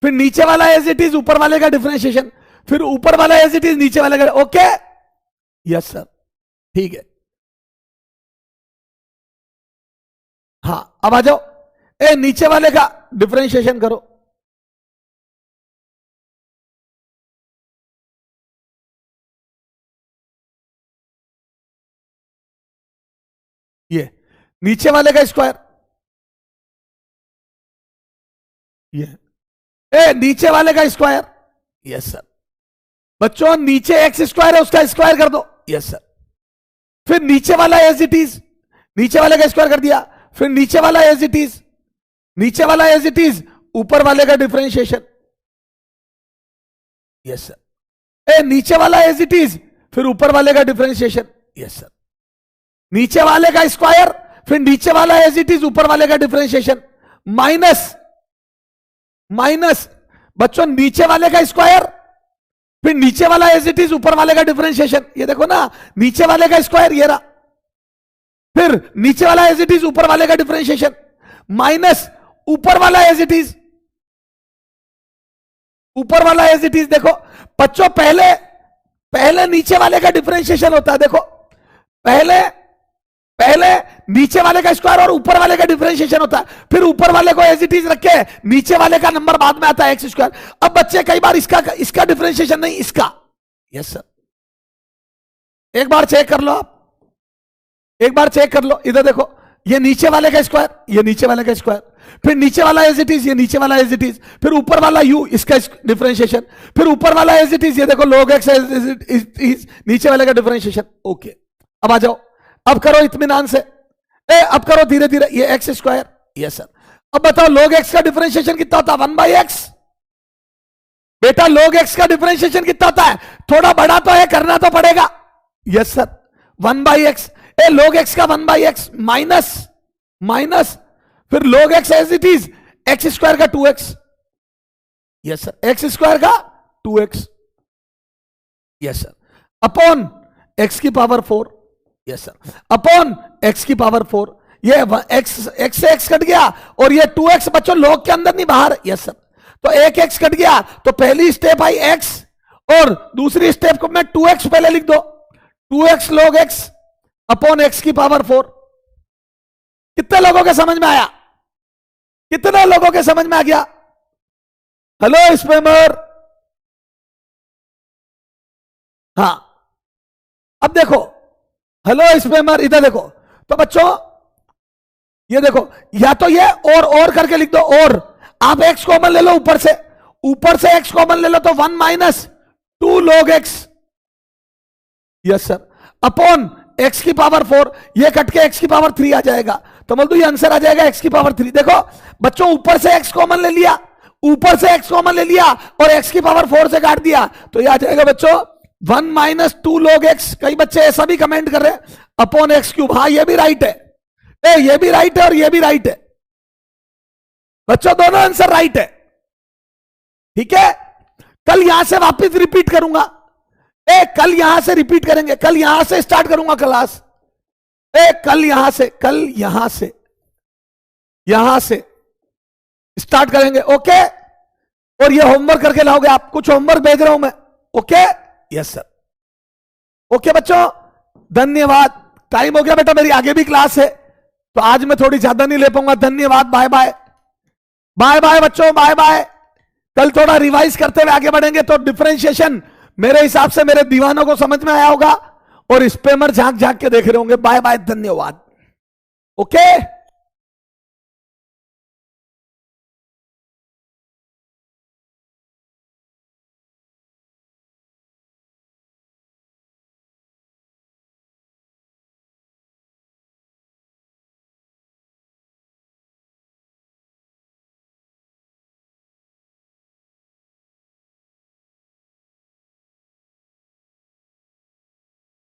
फिर नीचे वाला एज इट इज, ऊपर वाले का डिफरेंशिएशन, फिर ऊपर वाला एज इट इज, नीचे वाले का, ओके, यस सर, ठीक है। हाँ अब आ जाओ, नीचे वाले का डिफरेंशिएशन करो। ये नीचे वाले का स्क्वायर, ये नीचे वाले का स्क्वायर, यस सर। बच्चों नीचे एक्स स्क्वायर है, उसका स्क्वायर कर दो, यस सर। फिर नीचे वाला एज इट इज, नीचे वाले का स्क्वायर कर दिया, फिर नीचे वाला एज इट इज, नीचे वाला एज इट इज, ऊपर वाले का डिफरेंशिएशन, यस सर। ए नीचे वाला एज इट इज, फिर ऊपर वाले का डिफरेंशिएशन, यस सर। नीचे वाले का स्क्वायर, फिर नीचे वाला एज इट इज, ऊपर वाले का डिफरेंशिएशन, माइनस माइनस बच्चों नीचे वाले का स्क्वायर, फिर नीचे वाला एज इट इज, ऊपर वाले का डिफरेंशिएशन। ये देखो ना, नीचे वाले का स्क्वायर ये रहा, फिर नीचे वाला एज इट इज, ऊपर वाले का डिफरेंशिएशन, माइनस ऊपर वाला एज इट इज, ऊपर वाला एज इट इज। देखो बच्चों, पहले नीचे वाले का डिफरेंशिएशन होता है। देखो पहले नीचे वाले का स्क्वायर और ऊपर वाले का डिफरेंशिएशन होता है, फिर ऊपर वाले को एज इट इज रखे, नीचे वाले का नंबर बाद में आता है एक्स स्क्वायर। अब बच्चे कई बार इसका डिफरेंशिएशन नहीं, इसका, यस सर। एक बार चेक कर लो आप, एक बार चेक कर लो, इधर देखो, ये नीचे वाले का स्क्वायर, ये नीचे वाले का स्क्वायर, फिर नीचे वाला एज इट इज, ये नीचे वाला एज इट इज, फिर ऊपर वाला यू, इसका डिफरेंशिएशन, फिर ऊपर वाला एज इट इज, ये देखो log x as it is, नीचे वाले का डिफरेंशिएशन। ओके, अब आ जाओ, अब करो इत्मीनान से, अब करो धीरे धीरे, ये एक्स स्क्वायर, यस सर। अब बताओ log x का डिफरेंशिएशन कितना होता है, 1/x। बेटा log x का डिफरेंशिएशन कितना होता है, थोड़ा बड़ा तो है, करना तो पड़ेगा, yes sir, 1/x। log x का 1/x माइनस फिर log x as it is, x square का 2x, yes sir, x square का 2x, yes sir, upon x की power 4, yes sir, upon x की पावर 4। ये x से x cut गया, और ये 2x बच्चों log के अंदर नहीं बाहर, यस सर। तो एक x कट गया, तो पहली स्टेप आई x, और दूसरी स्टेप को मैं 2x पहले लिख दो, 2x log x upon x की पावर 4। कितने लोगों के समझ में आया, कितने लोगों के समझ में आ गया? हेलो स्पैमर, हाँ अब देखो, हेलो स्पैमर, इधर देखो। तो बच्चों ये देखो, या तो ये और करके लिख दो, और आप x कॉमन ले लो, ऊपर से x कॉमन ले लो, तो 1 minus 2 log x, yes sir, upon x की पावर 4। ये कट के x की पावर 3 आ जाएगा, तो बोल दो ये आंसर आ जाएगा x की पावर 3। देखो बच्चों, ऊपर से x कॉमन ले लिया, ऊपर से x कॉमन ले लिया, और x की पावर 4 से काट दिया, तो ये आ जाएगा बच्चों 1 माइनस 2 log x। कई बच्चे ऐसा भी कमेंट कर रहे हैं, अपॉन x क्यूब। हाँ ये भी राइट है, ये भी राइट है और ये भी राइट है बच्चों, दोनों आंसर राइट है, ठीक है। कल यहां से वापस रिपीट करूंगा, कल यहां से रिपीट करेंगे, कल यहां से स्टार्ट करूंगा क्लास, कल यहां से स्टार्ट करेंगे, ओके। और ये होमवर्क करके लाओगे आप, कुछ होमवर्क भेज रहा हूं मैं, ओके, यस सर, ओके बच्चों, धन्यवाद। टाइम हो गया बेटा, मेरी आगे भी क्लास है, तो आज मैं थोड़ी ज्यादा नहीं ले पाऊंगा। धन्यवाद, बाय बाय, बाय बाय बच्चों, बाय बाय। कल थोड़ा रिवाइज करते हुए आगे बढ़ेंगे, तो डिफरेंशिएशन मेरे हिसाब से मेरे दीवानों को समझ में आया होगा, और स्पैमर झांक झांक के देख रहे होंगे। बाय बाय, धन्यवाद, ओके।